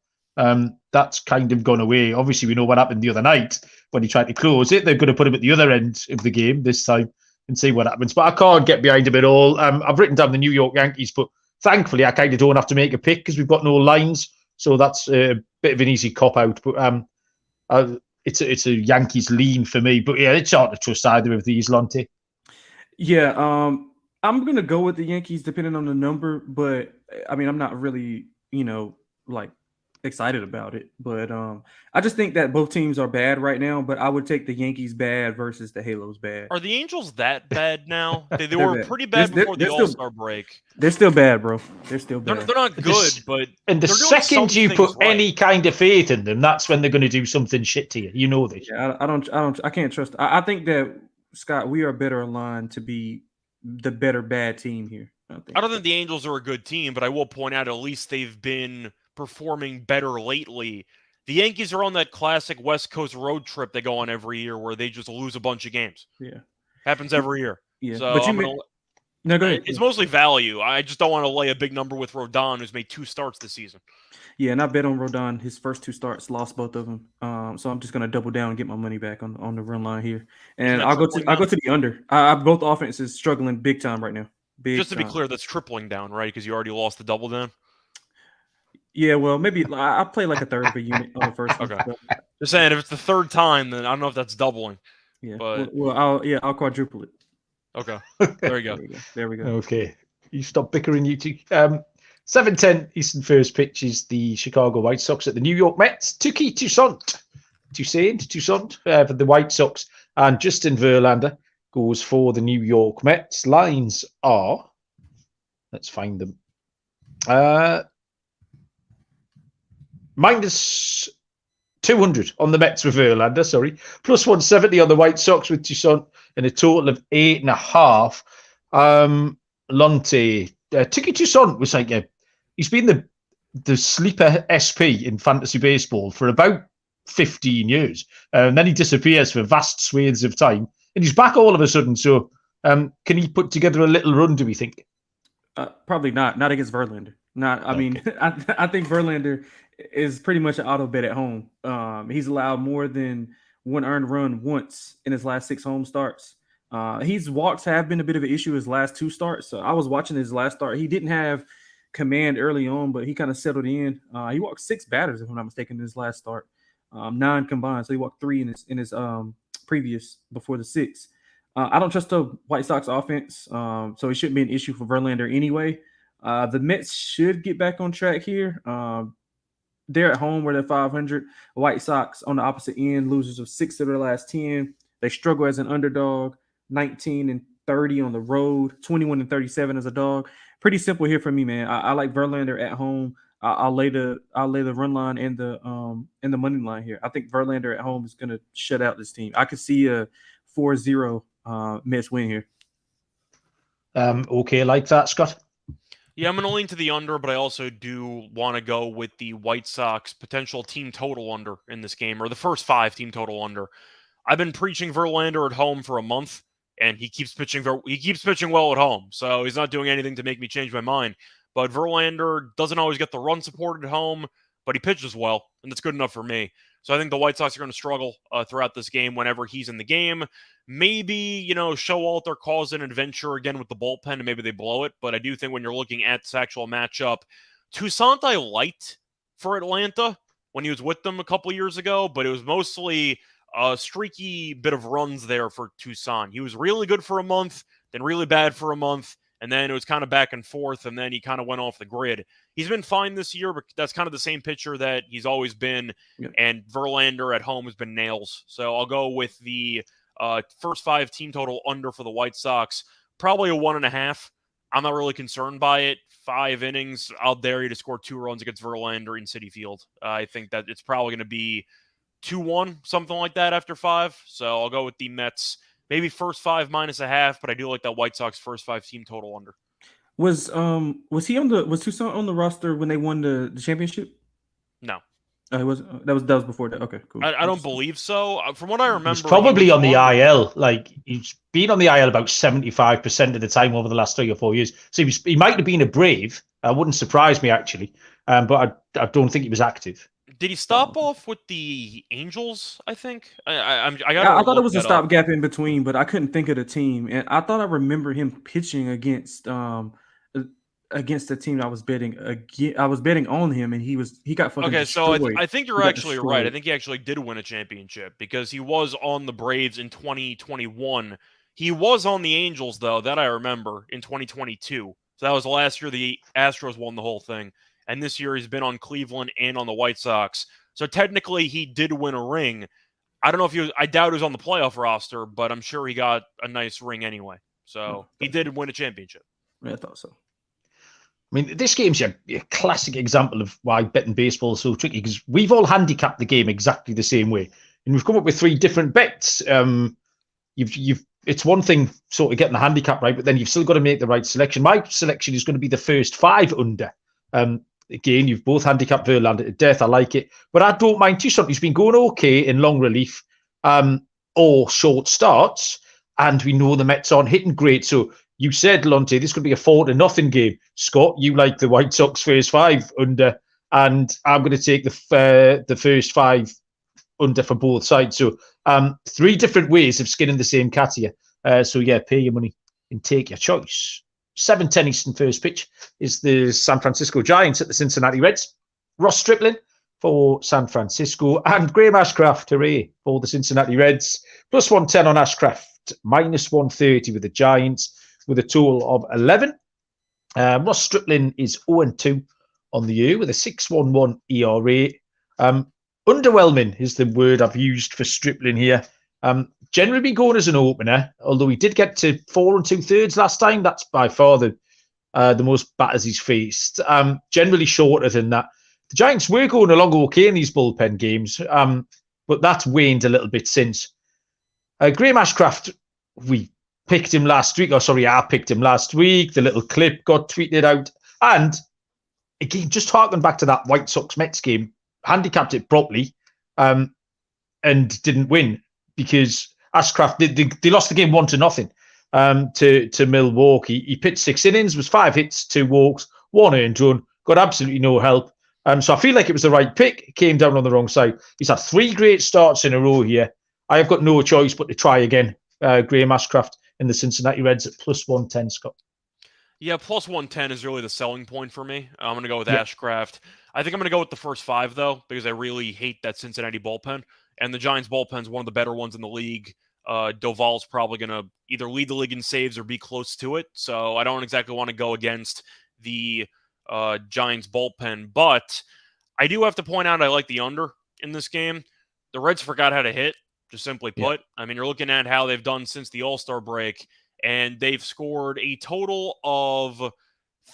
that's kind of gone away. Obviously, we know what happened the other night when he tried to close it. They're going to put him at the other end of the game this time and see what happens. But I can't get behind him at all. I've written down the New York Yankees, but thankfully, I kind of don't have to make a pick because we've got no lines. So that's a bit of an easy cop-out. But it's a Yankees lean for me. But yeah, it's hard to trust either of these, Lonte. Yeah, I'm going to go with the Yankees depending on the number. But, I mean, I'm not really, like excited about it. But I just think that both teams are bad right now. But I would take the Yankees bad versus the Halos bad. Are the Angels that bad now? They were pretty bad before the All-Star break. They're still bad, bro. They're still bad. They're not good, but and the second you put any kind of faith in them, that's when they're going to do something shit to you. You know this. Yeah, I can't trust. I think that, Scott, we are better aligned to be the better bad team here. I don't think the Angels are a good team, but I will point out at least they've been performing better lately. The Yankees are on that classic West Coast road trip they go on every year where they just lose a bunch of games. Yeah. Happens every year. Yeah. So But no, go ahead. It's mostly value. I just don't want to lay a big number with Rodon, who's made 2 starts this season. Yeah, and I bet on Rodon. His first 2 starts, lost both of them. So I'm just going to double down and get my money back on the run line here. And I'll go to the under. Both offenses struggling big time right now. Just to be clear, that's tripling down, right? Because you already lost the double down. Yeah, well, maybe I play like a third of a unit on the first one. Okay. Just saying, if it's the third time, then I don't know if that's doubling. Yeah. But I'll quadruple it. Okay. There you go. There we go. Okay. You stop bickering, you two. 7:10 Eastern first pitch is the Chicago White Sox at the New York Mets. Toussaint for the White Sox. And Justin Verlander goes for the New York Mets. Lines are, let's find them. Minus 200 on the Mets with Verlander, sorry. Plus 170 on the White Sox with Toussaint, and a total of 8.5. Lonte, Tiki Toussaint was like he's been the sleeper SP in fantasy baseball for about 15 years. And then he disappears for vast swathes of time, and he's back all of a sudden. So can he put together a little run, do we think? Probably not. Not against Verlander. I mean, I think Verlander is pretty much an auto bet at home. He's allowed more than 1 earned run once in his last 6 home starts. His walks have been a bit of an issue his last 2 starts. So I was watching his last start. He didn't have command early on, but he kind of settled in. He walked 6 batters, if I'm not mistaken, in his last start. 9 combined. So he walked 3 in his previous before the 6. I don't trust the White Sox offense, so it shouldn't be an issue for Verlander anyway. The Mets should get back on track here. They're at home where they're 500. The White Sox on the opposite end, losers of 6 of their last 10. They struggle as an underdog, 19-30 on the road, 21-37 as a dog. Pretty simple here for me, man. I like Verlander at home. I'll lay the run line and the money line here. I think Verlander at home is going to shut out this team. I could see a 4-0 Mets win here. Okay, like that, Scott. Yeah, I'm going to lean to the under, but I also do want to go with the White Sox potential team total under in this game, or the first 5 team total under. I've been preaching Verlander at home for a month, and he keeps pitching well at home, so he's not doing anything to make me change my mind. But Verlander doesn't always get the run support at home, but he pitches well, and that's good enough for me. So I think the White Sox are going to struggle throughout this game whenever he's in the game. Maybe, Showalter calls an adventure again with the bullpen, and maybe they blow it. But I do think when you're looking at this actual matchup, Toussaint I liked for Atlanta when he was with them a couple years ago, but it was mostly a streaky bit of runs there for Toussaint. He was really good for a month, then really bad for a month, and then it was kind of back and forth, and then he kind of went off the grid. He's been fine this year, but that's kind of the same pitcher that he's always been, and Verlander at home has been nails. So I'll go with the first 5 team total under for the White Sox, probably a 1.5. I'm not really concerned by it. 5 innings, I'll dare you to score 2 runs against Verlander in Citi Field. I think that it's probably going to be 2-1, something like that after 5. So I'll go with the Mets. Maybe first 5 -0.5, but I do like that White Sox first 5 team total under. Was Toussaint on the roster when they won the championship? No. That was before that. Okay, cool. I don't believe so. From what I remember, he's probably on the IL. Like, he's been on the IL about 75% of the time over the last 3 or 4 years. So he might have been a Brave. Wouldn't surprise me, actually. But I don't think he was active. Did he stop off with the Angels, I think? I thought it was a stopgap in between, but I couldn't think of the team. And I thought I remember him pitching against the team I was betting against. I was betting on him, and he got fucking destroyed. So I think you're actually right. I think he actually did win a championship because he was on the Braves in 2021. He was on the Angels, though, that I remember, in 2022. So that was the last year the Astros won the whole thing. And this year he's been on Cleveland and on the White Sox. So technically he did win a ring. I don't know if I doubt he was on the playoff roster, but I'm sure he got a nice ring anyway. So he did win a championship. Yeah, I thought so. I mean, this game's a classic example of why betting baseball is so tricky, because we've all handicapped the game exactly the same way. And we've come up with 3 different bets. It's one thing sort of getting the handicap right, but then you've still got to make the right selection. My selection is going to be the first 5 under. Again, you've both handicapped Verlander to death. I like it. But I don't mind Toussaint. He's been going okay in long relief or short starts. And we know the Mets aren't hitting great. So you said, Lonte, this could be a 4-0 game. Scott, you like the White Sox first 5 under. And I'm going to take the first 5 under for both sides. So 3 different ways of skinning the same cat here. So yeah, pay your money and take your choice. 7:10 Eastern first pitch is the San Francisco Giants at the Cincinnati Reds. Ross Stripling for San Francisco and Graham Ashcraft, hooray, for the Cincinnati Reds. Plus 110 on Ashcraft, minus 130 with the Giants, with a total of 11. Ross Stripling is 0-2 on the year with a 6.11 ERA. Underwhelming is the word I've used for Stripling here. Generally been going as an opener, although he did get to 4 2/3 last time. That's by far the most batters he's faced. Generally shorter than that. The Giants were going along okay in these bullpen games, but that's waned a little bit since. Graham Ashcraft, we picked him last week. I picked him last week. The little clip got tweeted out. And again, just harking back to that White Sox-Mets game, handicapped it properly and didn't win because Ashcraft, they lost the game 1-0 to Milwaukee. He pitched 6 innings, was 5 hits, 2 walks, 1 earned run, got absolutely no help. So I feel like it was the right pick. Came down on the wrong side. He's had 3 great starts in a row here. I have got no choice but to try again Graham Ashcraft and the Cincinnati Reds at plus 110, Scott. Yeah, plus 110 is really the selling point for me. I'm going to go with Yeah. Ashcraft. I think I'm going to go with the first 5, though, because I really hate that Cincinnati bullpen. And the Giants bullpen is one of the better ones in the league. Doval's probably going to either lead the league in saves or be close to it. So I don't exactly want to go against the Giants bullpen. But I do have to point out I like the under in this game. The Reds forgot how to hit, just simply put. Yeah. I mean, you're looking at how they've done since the All-Star break. And they've scored a total of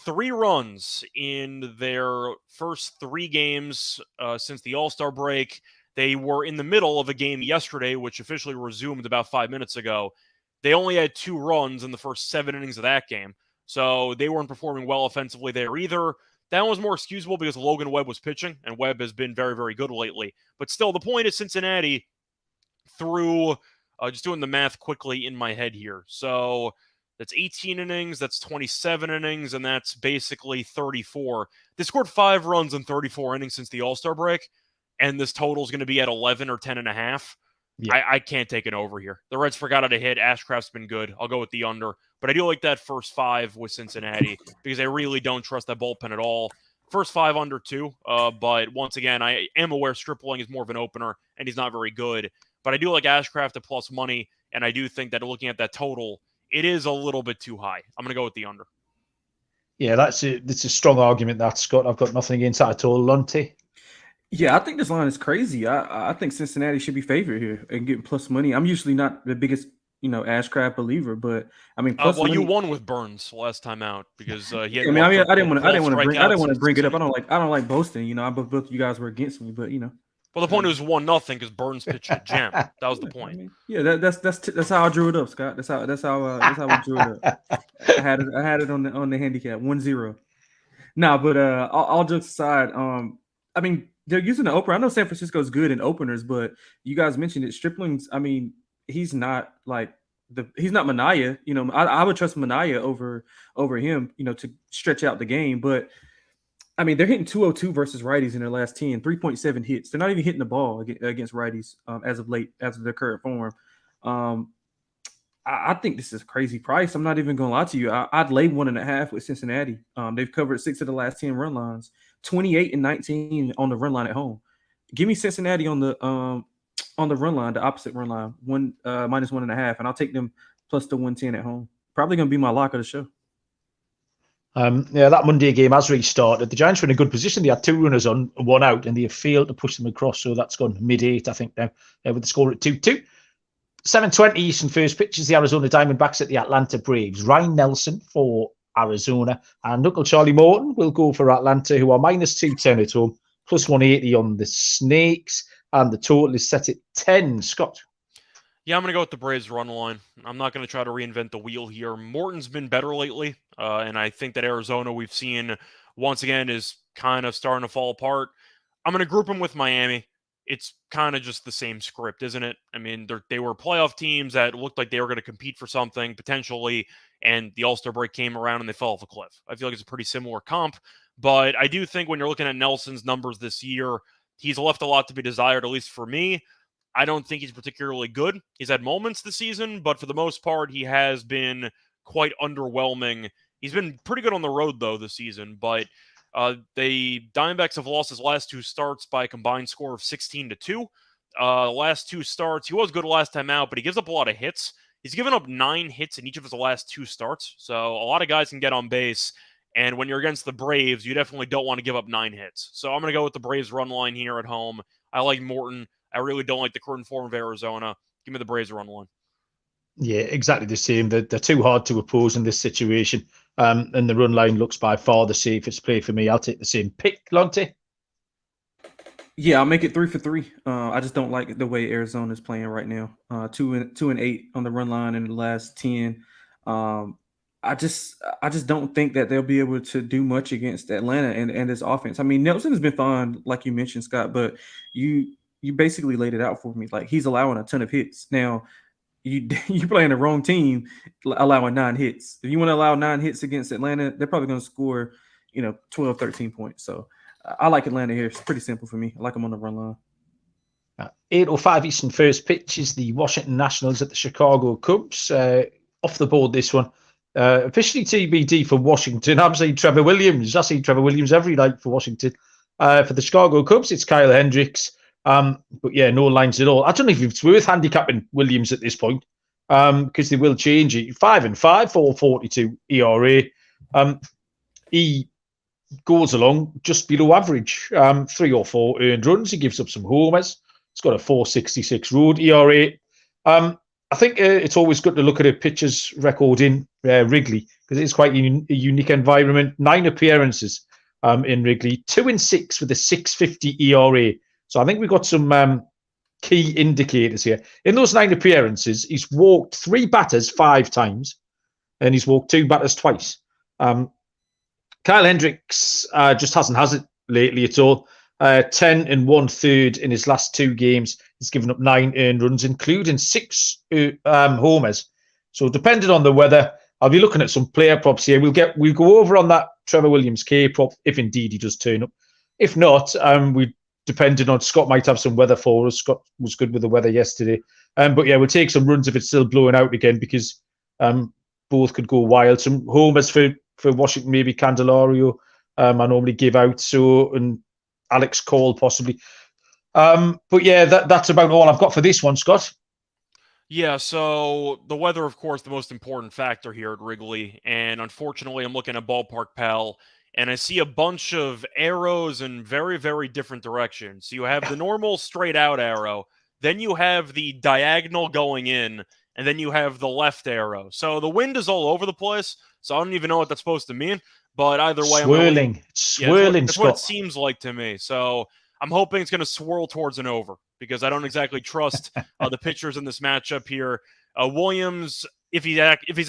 3 runs in their first 3 games since the All-Star break. They were in the middle of a game yesterday, which officially resumed about 5 minutes ago. They only had 2 runs in the first 7 innings of that game. So they weren't performing well offensively there either. That one was more excusable because Logan Webb was pitching, and Webb has been very, very good lately. But still, the point is Cincinnati threw... just doing the math quickly in my head here. So that's 18 innings, that's 27 innings, and that's basically 34. They scored 5 runs in 34 innings since the All-Star break, and this total is going to be at 11 or 10.5. Yeah. I can't take it over here. The Reds forgot how to hit. Ashcraft's been good. I'll go with the under. But I do like that first 5 with Cincinnati because I really don't trust that bullpen at all. First 5 under 2. But once again, I am aware Stripling is more of an opener, and he's not very good. But I do like Ashcraft at plus money, and I do think that looking at that total, it is a little bit too high. I'm going to go with the under. Yeah, that's a strong argument, that, Scott. I've got nothing against that at all. Lonte? Yeah, I think this line is crazy. I think Cincinnati should be favored here and getting plus money. I'm usually not the biggest, Ashcraft believer, but I mean, plus money. You won with Burns last time out because he had. I didn't want to bring it up. I don't like boasting. Both you guys were against me, but Well, the point was 1-0 because Burns pitched a gem. That was the point. I mean, that's how I drew it up, Scott. That's how we drew it up. I had it on the handicap 1-0. Nah, but all jokes aside, I mean, they're using the opener. I know San Francisco's good in openers, but you guys mentioned it. Stripling's, I mean, he's not Manaea. I would trust Manaea over him, to stretch out the game. But I mean, they're hitting 202 versus righties in their last 10, 3.7 hits. They're not even hitting the ball against righties as of late, as of their current form. I think this is a crazy price. I'm not even going to lie to you. I'd lay 1.5 with Cincinnati. They've covered 6 of the last 10 run lines, 28 and 19 on the run line at home. Give me Cincinnati on the run line, the opposite run line, minus 1.5, and I'll take them plus the 110 at home. Probably going to be my lock of the show. That Monday game has restarted. The Giants were in a good position. They had 2 runners on, 1 out, and they have failed to push them across. So that's gone mid-8, I think, now, with the score at 2-2. 7:20 Eastern first pitch is the Arizona Diamondbacks at the Atlanta Braves. Ryan Nelson for Arizona and Uncle Charlie Morton will go for Atlanta, who are minus 210 at home, plus 180 on the Snakes, and the total is set at 10. Scott? Yeah, I'm going to go with the Braves run line. I'm not going to try to reinvent the wheel here. Morton's been better lately, and I think that Arizona we've seen once again is kind of starting to fall apart. I'm going to group them with Miami. It's kind of just the same script, isn't it? I mean, they were playoff teams that looked like they were going to compete for something potentially, and the All-Star break came around and they fell off a cliff. I feel like it's a pretty similar comp, but I do think when you're looking at Nelson's numbers this year, he's left a lot to be desired, at least for me. I don't think he's particularly good. He's had moments this season, but for the most part, he has been quite underwhelming. He's been pretty good on the road, though, this season, but the Diamondbacks have lost his last 2 starts by a combined score of 16-2. Last 2 starts, he was good last time out, but he gives up a lot of hits. He's given up 9 hits in each of his last 2 starts, so a lot of guys can get on base, and when you're against the Braves, you definitely don't want to give up 9 hits. So I'm going to go with the Braves run line here at home. I like Morton. I really don't like the current form of Arizona. Give me the Braves run line. Yeah, exactly the same. They're too hard to oppose in this situation. And the run line looks by far the safest play for me. I'll take the same pick. Lonte? Yeah, I'll make it 3 for 3. I just don't like the way Arizona is playing right now. 2 and 8 on the run line in the last 10. I just don't think that they'll be able to do much against Atlanta and this offense. I mean, Nelson has been fine, like you mentioned, Scott, but you basically laid it out for me. Like, he's allowing a ton of hits. Now, you're playing the wrong team, allowing 9 hits. If you want to allow 9 hits against Atlanta, they're probably going to score, 12, 13 points. So I like Atlanta here. It's pretty simple for me. I like them on the run line. 8:05 Eastern first pitch is the Washington Nationals at the Chicago Cubs. Off the board, this one. Officially TBD for Washington. I'm saying Trevor Williams. I see Trevor Williams every night for Washington. For the Chicago Cubs, it's Kyle Hendricks. But yeah, no lines at all. I don't know if it's worth handicapping Williams at this point, because they will change it. 5-5, 4.42 ERA. He goes along just below average. 3 or 4 earned runs. He gives up some homers. He's got a 4.66 road ERA. I think it's always good to look at a pitcher's record in Wrigley, because it's quite a unique environment. 9 appearances in Wrigley, 2-6 with a 6.50 ERA. So I think we've got some key indicators here. In those 9 appearances, he's walked 3 batters 5 times, and he's walked 2 batters twice. Kyle Hendricks just hasn't it lately at all. 10 1/3 in his last 2 games. He's given up 9 earned runs, including 6 homers. So depending on the weather, I'll be looking at some player props here. We'll go over on that Trevor Williams K prop if indeed he does turn up. If not, we depending on Scott might have some weather for us. Scott was good with the weather yesterday. But yeah, we'll take some runs if it's still blowing out again, because both could go wild. Some homers for Washington, maybe Candelario. I normally give out, so, and Alex Cole possibly. But yeah, that's about all I've got for this one, Scott. Yeah, so the weather, of course, the most important factor here at Wrigley. And unfortunately, I'm looking at Ballpark Pal, and I see a bunch of arrows in very, very different directions. So you have the normal straight out arrow, then you have the diagonal going in, and then you have the left arrow. So the wind is all over the place, so I don't even know what that's supposed to mean. But either way, swirling, that's what it seems like to me. So I'm hoping it's going to swirl towards an over, because I don't exactly trust the pitchers in this matchup here. Williams, if he's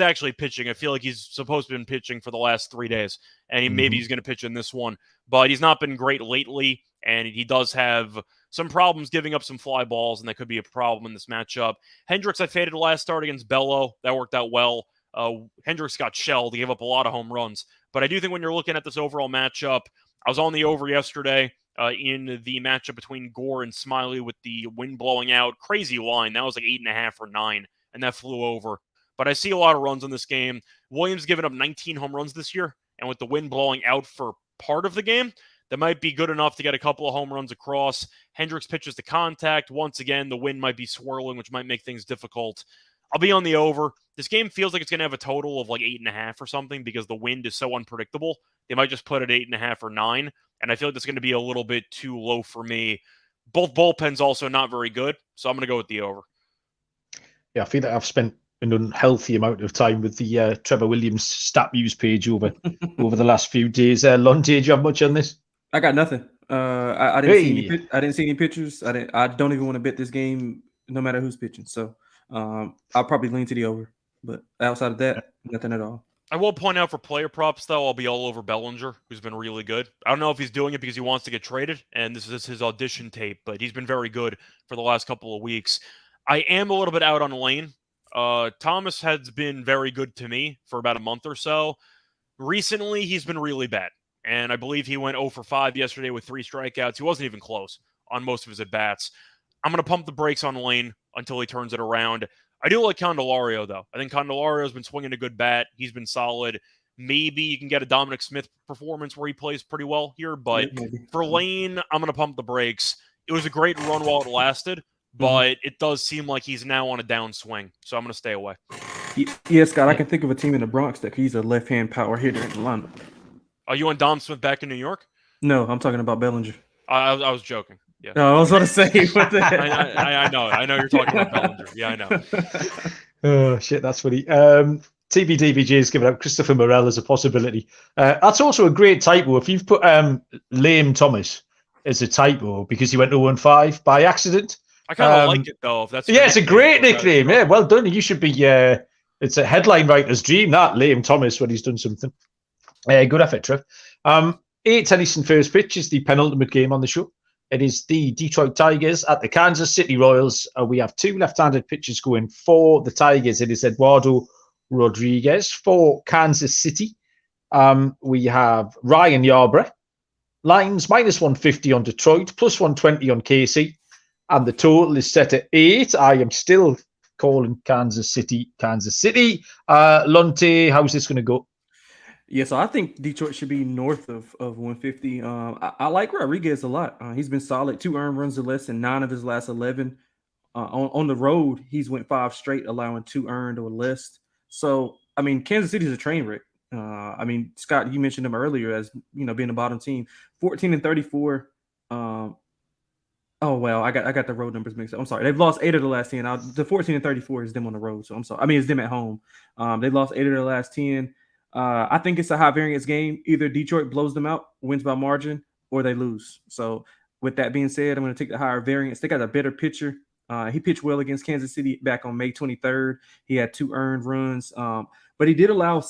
actually pitching, I feel like he's supposed to have been pitching for the last 3 days, and maybe he's going to pitch in this one. But he's not been great lately, and he does have some problems giving up some fly balls, and that could be a problem in this matchup. Hendricks, I faded the last start against Bello. That worked out well. Hendricks got shelled. He gave up a lot of home runs. But I do think when you're looking at this overall matchup, I was on the over yesterday in the matchup between Gore and Smiley with the wind blowing out. Crazy line. That was like 8.5 or 9, and that flew over. But I see a lot of runs in this game. Williams given up 19 home runs this year, and with the wind blowing out for part of the game, that might be good enough to get a couple of home runs across. Hendricks pitches to contact. Once again, the wind might be swirling, which might make things difficult. I'll be on the over. This game feels like it's going to have a total of like 8.5 or something, because the wind is so unpredictable. They might just put it 8.5 or 9, and I feel like that's going to be a little bit too low for me. Both bullpens also not very good, so I'm going to go with the over. Yeah, I feel that I've spent an unhealthy amount of time with the Trevor Williams stat news page over the last few days. Lonte, do you have much on this? I got nothing. I didn't see any pictures. I don't even want to bet this game, no matter who's pitching. So I'll probably lean to the over. But outside of that, nothing at all. I will point out for player props, though, I'll be all over Bellinger, who's been really good. I don't know if he's doing it because he wants to get traded, and this is his audition tape, but he's been very good for the last couple of weeks. I am a little bit out on Lane. Thomas has been very good to me for about a month or so. Recently, he's been really bad, and I believe he went 0 for 5 yesterday with 3 strikeouts. He wasn't even close on most of his at-bats. I'm going to pump the brakes on Lane until he turns it around. I do like Candelario, though. I think Candelario's been swinging a good bat. He's been solid. Maybe you can get a Dominic Smith performance where he plays pretty well here, but for Lane, I'm going to pump the brakes. It was a great run while it lasted, but it does seem like he's now on a downswing, so I'm going to stay away. Yeah, Scott, I can think of a team in the Bronx that he's a left-hand power hitter in the lineup. Are you on Dom Smith back in New York? No, I'm talking about Bellinger. I was joking. Yeah. No, I was going to say what the heck? I know you're talking about Bellinger. Yeah, I know. Oh shit, that's funny. TBDBJ is giving out Christopher Morel as a possibility. That's also a great typo. If you've put Lame Thomas as a typo because he went 0-5 by accident. I kind of like it though. If that's it's a great nickname. Yeah, well done. You should be. It's a headline writer's dream. That Lame Thomas when he's done something. Good effort, Trev. 8:10 Eastern first pitch is the penultimate game on the show. It is the Detroit Tigers at the Kansas City Royals. We have 2 left-handed pitchers going for the Tigers. It is Eduardo Rodriguez. For Kansas City, we have Ryan Yarbrough. Lines -150 on Detroit, +120 on KC. and the total is set at 8. I am still calling Kansas City. Lonte, how's this going to go? Yeah, so I think Detroit should be north of 150. I like Rodriguez a lot. He's been solid, 2 earned runs or less in 9 of his last 11. On the road, he's went 5 straight, allowing 2 earned or less. So, I mean, Kansas City is a train wreck. I mean, Scott, you mentioned them earlier as, being a bottom team. 14-34. Oh, well, I got the road numbers mixed up. I'm sorry. They've lost 8 of the last 10. The 14-34 is them on the road. So I'm sorry. I mean, it's them at home. They've lost 8 of the last 10. I think it's a high variance game. Either Detroit blows them out, wins by margin, or they lose. So with that being said, I'm going to take the higher variance. They got a better pitcher. He pitched well against Kansas City back on May 23rd. He had 2 earned runs, but he did allow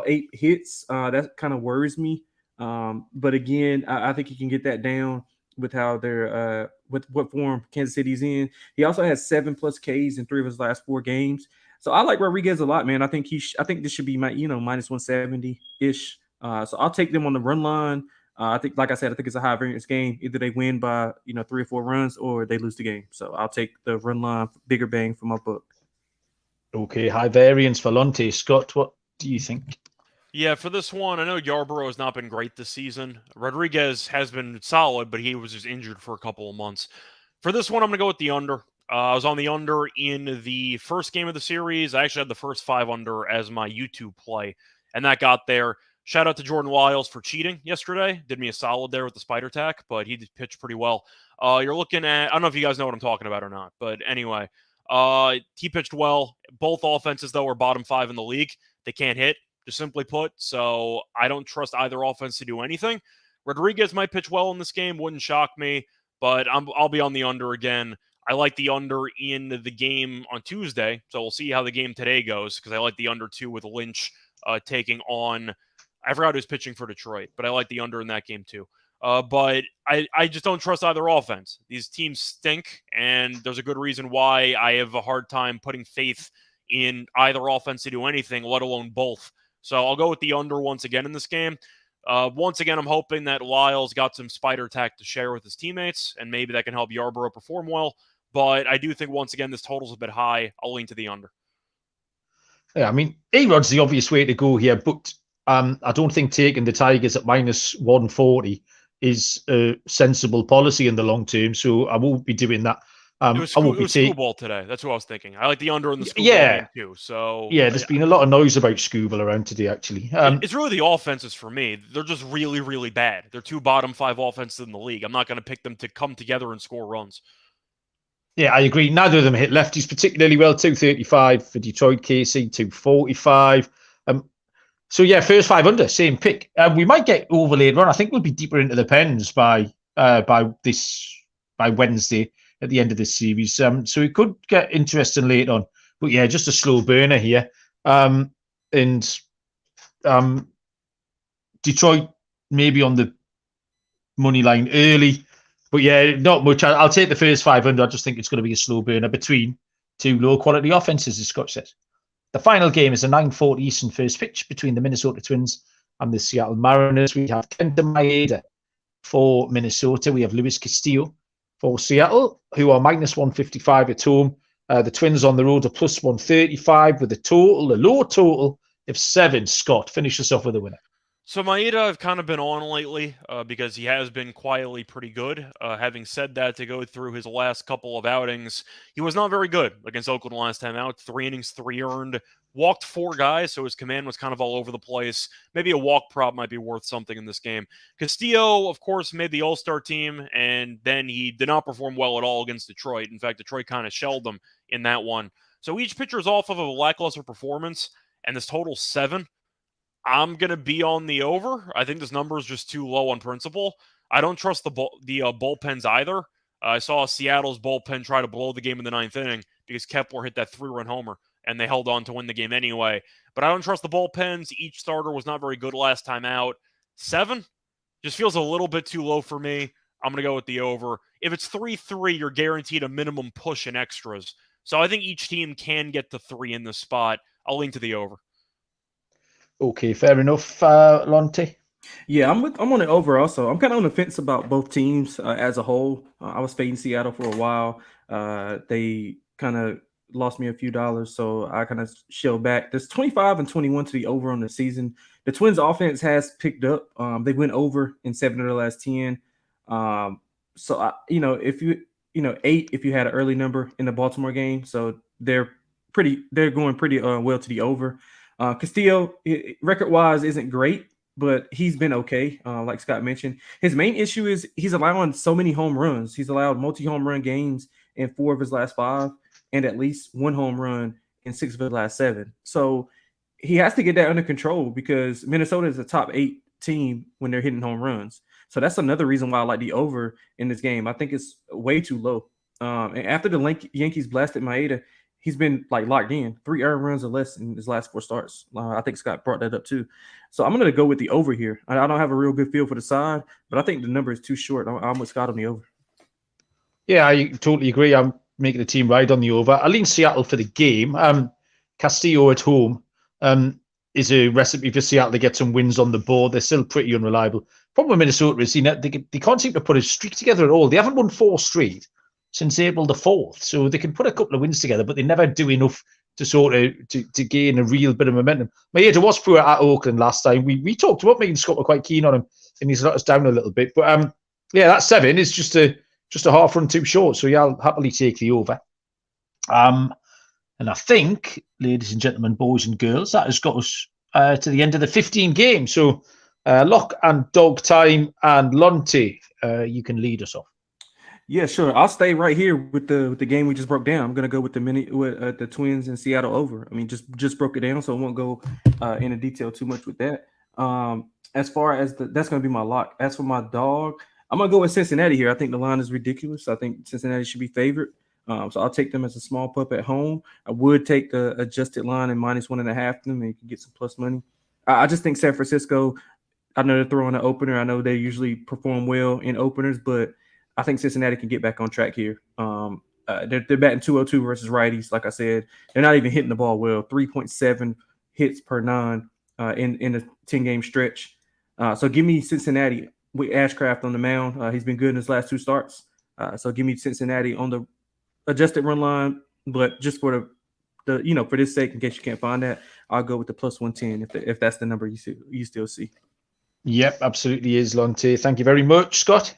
8 hits. That kind of worries me. But again, I think he can get that down with how they're with what form Kansas City's in. He also has 7+ Ks in 3 of his last 4 games. So I like Rodriguez a lot, man. I think I think this should be my minus 170 ish. So I'll take them on the run line. I think, like I said, I think it's a high variance game. Either they win by 3 or 4 runs, or they lose the game. So I'll take the run line, bigger bang for my buck. Okay, high variance for Lonte. Scott, what do you think? Yeah, for this one, I know Yarbrough has not been great this season. Rodriguez has been solid, but he was just injured for a couple of months. For this one, I'm going to go with the under. I was on the under in the first game of the series. I actually had the first 5 under as my YouTube play, and that got there. Shout out to Jordan Wiles for cheating yesterday. Did me a solid there with the spider tack, but he did pitch pretty well. You're looking at, I don't know if you guys know what I'm talking about or not, but anyway, he pitched well. Both offenses, though, are bottom 5 in the league. They can't hit, just simply put. So I don't trust either offense to do anything. Rodriguez might pitch well in this game. Wouldn't shock me, but I'll be on the under again. I like the under in the game on Tuesday, so we'll see how the game today goes, because I like the under, too, with Lynch taking on, I forgot who's pitching for Detroit, but I like the under in that game, too. But I just don't trust either offense. These teams stink, and there's a good reason why I have a hard time putting faith in either offense to do anything, let alone both. So I'll go with the under once again in this game. Once again, I'm hoping that Lyle's got some spider tack to share with his teammates, and maybe that can help Yarbrough perform well. But I do think, once again, this total's a bit high. I'll lean to the under. Yeah, I mean, A-Rod's the obvious way to go here, but I don't think taking the Tigers at minus 140 is a sensible policy in the long term, so I won't be doing that. It was Screwball today. That's what I was thinking. I like the under in the Screwball game too. So yeah, there's been a lot of noise about Screwball around today, actually. It's really the offenses for me. They're just really, really bad. They're 2 bottom 5 offenses in the league. I'm not going to pick them to come together and score runs. Yeah, I agree. Neither of them hit lefties particularly well. 235 for Detroit, KC 245. So yeah, first 5 under, same pick. We might get over later on. I think we'll be deeper into the pens by Wednesday at the end of this series. So it could get interesting later on. But yeah, just a slow burner here. And Detroit maybe on the money line early. But yeah, not much. I'll take the first 500. I just think it's going to be a slow burner between 2 low-quality offenses, as Scott says. The final game is a 9:40 Eastern first pitch between the Minnesota Twins and the Seattle Mariners. We have Kenta Maeda for Minnesota. We have Luis Castillo for Seattle, who are minus 155 at home. The Twins on the road are plus 135 with a low total of 7. Scott, finish us off with a winner. So Maeda, I've kind of been on lately because he has been quietly pretty good. Having said that, to go through his last couple of outings, he was not very good against Oakland last time out. 3 innings, 3 earned, walked 4 guys, so his command was kind of all over the place. Maybe a walk prop might be worth something in this game. Castillo, of course, made the All-Star team, and then he did not perform well at all against Detroit. In fact, Detroit kind of shelled him in that one. So each pitcher is off of a lackluster performance, and this total 7. I'm going to be on the over. I think this number is just too low on principle. I don't trust the bullpens either. I saw Seattle's bullpen try to blow the game in the 9th inning because Kepler hit that 3-run homer, and they held on to win the game anyway. But I don't trust the bullpens. Each starter was not very good last time out. 7 just feels a little bit too low for me. I'm going to go with the over. If it's 3-3, you're guaranteed a minimum push in extras. So I think each team can get to 3 in this spot. I'll lean to the over. Okay, fair enough, Lonte. Yeah, I'm on it over also. I'm kind of on the fence about both teams as a whole. I was fading Seattle for a while. They kind of lost me a few dollars, so I kind of shelled back. There's 25 and 21 to the over on the season. The Twins' offense has picked up. They went over in 7 of their last 10. So if eight if you had an early number in the Baltimore game, so they're going pretty well to the over. Castillo, record wise, isn't great, but he's been okay. Like Scott mentioned, his main issue is he's allowing so many home runs. He's allowed multi-home run games in 4 of his last 5, and at least 1 home run in 6 of his last 7. So he has to get that under control because Minnesota is a top 8 team when they're hitting home runs. So that's another reason why I like the over in this game. I think it's way too low. And after the Yankees blasted Maeda, he's been like locked in 3 earned runs or less in his last 4 starts. I think Scott brought that up too. So I'm going to go with the over here. I don't have a real good feel for the side, but I think the number is too short. I'm with Scott on the over. Yeah, I totally agree. I'm making the team ride on the over. I lean Seattle for the game. Castillo at home is a recipe for Seattle to get some wins on the board. They're still pretty unreliable. Problem with Minnesota is they can't seem to put a streak together at all. They haven't won 4 straight since April the 4th. So they can put a couple of wins together, but they never do enough to sort of to gain a real bit of momentum. Maeda was poor at Oakland last time. We talked about me and Scott were quite keen on him, and he's let us down a little bit. But that 7 is just a half run too short. So yeah, I'll happily take the over. And I think, ladies and gentlemen, boys and girls, that has got us to the end of the 15 games. So lock and dog time, and Lonte, you can lead us off. Yeah, sure. I'll stay right here with the game we just broke down. I'm gonna go with the Twins in Seattle over. I mean, just broke it down, so I won't go into detail too much with that. As far as that's gonna be my lock. As for my dog, I'm gonna go with Cincinnati here. I think the line is ridiculous. I think Cincinnati should be favored. So I'll take them as a small pup at home. I would take the adjusted line and -1.5 them, and you can get some plus money. I just think San Francisco. I know they're throwing an opener. I know they usually perform well in openers, but I think Cincinnati can get back on track here. They're batting .202 versus righties. Like I said, they're not even hitting the ball well. 3.7 hits per 9 in a 10-game stretch. So give me Cincinnati with Ashcraft on the mound. He's been good in his last 2 starts. So give me Cincinnati on the adjusted run line. But just for for this sake, in case you can't find that, I'll go with the +110 if that's the number you still see. Yep, absolutely is, Lonte. Thank you very much, Scott.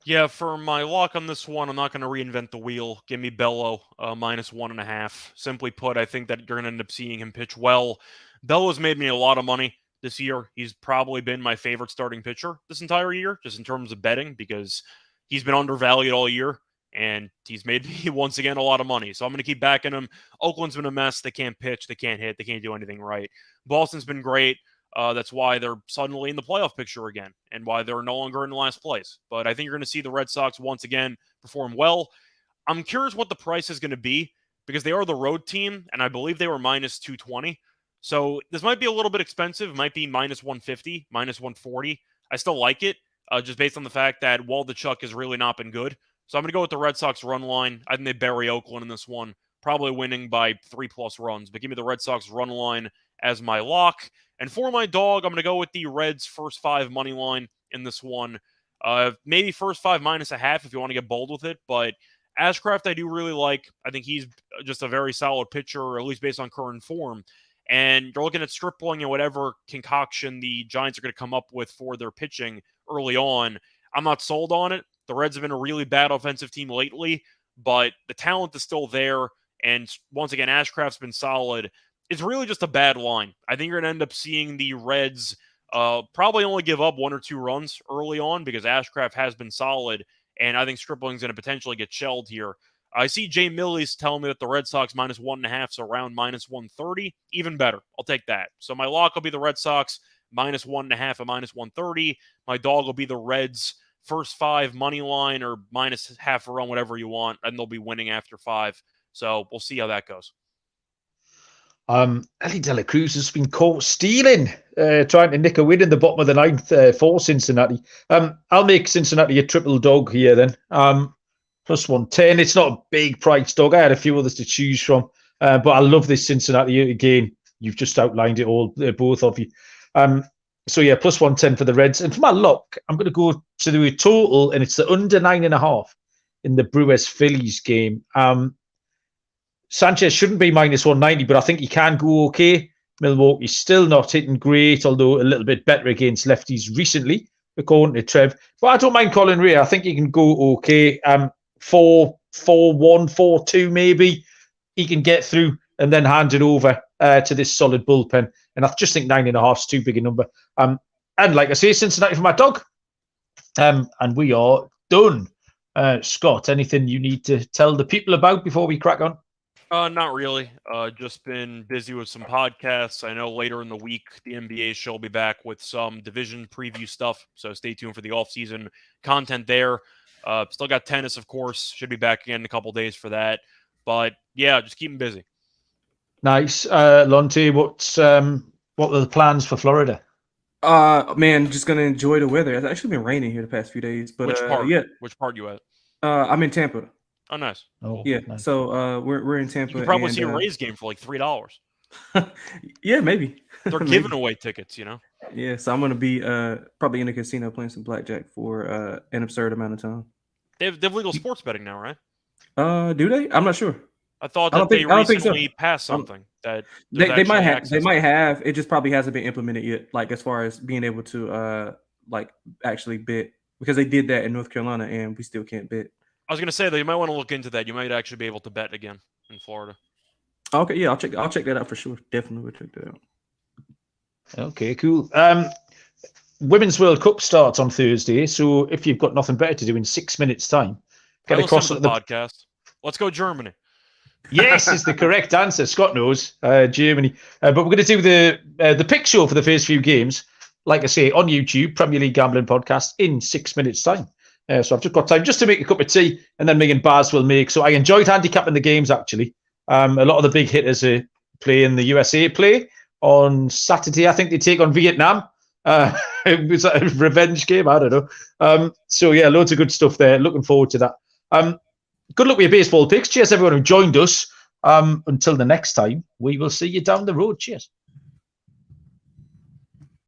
Yeah, for my lock on this one, I'm not going to reinvent the wheel. Give me Bello, -1.5. Simply put, I think that you're going to end up seeing him pitch well. Bello's made me a lot of money this year. He's probably been my favorite starting pitcher this entire year, just in terms of betting, because he's been undervalued all year, and he's made me, once again, a lot of money. So I'm going to keep backing him. Oakland's been a mess. They can't pitch. They can't hit. They can't do anything right. Boston's been great. That's why they're suddenly in the playoff picture again, and why they're no longer in last place. But I think you're going to see the Red Sox once again perform well. I'm curious what the price is going to be, because they are the road team, and I believe they were -220. So this might be a little bit expensive. It might be -150, -140. I still like it, just based on the fact that Waldichuk has really not been good. So I'm going to go with the Red Sox run line. I think they bury Oakland in this one, probably winning by 3+ runs. But give me the Red Sox run line as my lock. And for my dog, I'm going to go with the Reds first 5 money line in this one. Maybe first 5 -0.5 if you want to get bold with it. But Ashcraft I do really like. I think he's just a very solid pitcher, or at least based on current form. And you're looking at Stripling and whatever concoction the Giants are going to come up with for their pitching early on. I'm not sold on it. The Reds have been a really bad offensive team lately, but the talent is still there. And once again, Ashcraft's been solid. It's really just a bad line. I think you're going to end up seeing the Reds probably only give up 1 or 2 runs early on, because Ashcraft has been solid, and I think Stripling's going to potentially get shelled here. I see Jay Millie's telling me that the Red Sox -1.5 is around -130. Even better. I'll take that. So my lock will be the Red Sox -1.5 at -130. My dog will be the Reds first 5 money line, or -half a run, whatever you want, and they'll be winning after 5. So we'll see how that goes. Ellie De La Cruz has been caught stealing, trying to nick a win in the bottom of the 9th for Cincinnati. I'll make Cincinnati a triple dog here then. +110. It's not a big price dog. I had a few others to choose from, but I love this Cincinnati again. You've just outlined it all, both of you. So yeah, plus 110 for the Reds. And for my luck, I'm going to go to the total, and it's the under 9.5 in the Brewers Phillies game. Sanchez shouldn't be minus 190, but I think he can go okay. Milwaukee's still not hitting great, although a little bit better against lefties recently, according to Trev. But I don't mind Colin Ray. I think he can go okay. 4-1, 4-2 maybe. He can get through and then hand it over to this solid bullpen. And I just think 9.5 is too big a number. And like I say, Cincinnati for my dog. And we are done. Scott, anything you need to tell the people about before we crack on? Not really. Just been busy with some podcasts. I know later in the week, the NBA show will be back with some division preview stuff. So stay tuned for the off-season content there. Still got tennis, of course. Should be back again in a couple days for that. But yeah, just keep them busy. Nice. Lonte, what are the plans for Florida? Man, just gonna enjoy the weather. It's actually been raining here the past few days. But which part? Yeah. Which part you at? I'm in Tampa. Oh, nice. Oh, Yeah. nice. So we're in Tampa. You could probably see a Rays game for like $3. Yeah, maybe. They're Maybe. giving away tickets, Yeah, so I'm gonna be probably in the casino playing some blackjack for an absurd amount of time. They have legal sports betting now, right? Do they? I'm not sure. I thought I that don't they think so. recently passed something that They might have. access They might have. It just probably hasn't been implemented yet. Like as far as being able to like actually bet, because they did that in North Carolina and we still can't bet. I was gonna say that you might want to look into that. You might actually be able to bet again in Florida. Okay, yeah, I'll check that out for sure. Definitely will check that out. Okay, cool. Women's World Cup starts on Thursday, so if you've got nothing better to do in 6 minutes' time, get across to the podcast. Let's go Germany. Yes, is the correct answer. Scott knows Germany, but we're going to do the pick show for the first few games. Like I say, on YouTube, Premier League Gambling Podcast in 6 minutes' time. So I've just got time just to make a cup of tea, and then me and Baz will make. So I enjoyed handicapping the games actually. A lot of the big hitters are playing the USA play on Saturday. I think they take on Vietnam. It was a revenge game. I don't know. So yeah, loads of good stuff there. Looking forward to that. Good luck with your baseball picks. Cheers everyone who joined us. Until the next time, we will see you down the road. Cheers.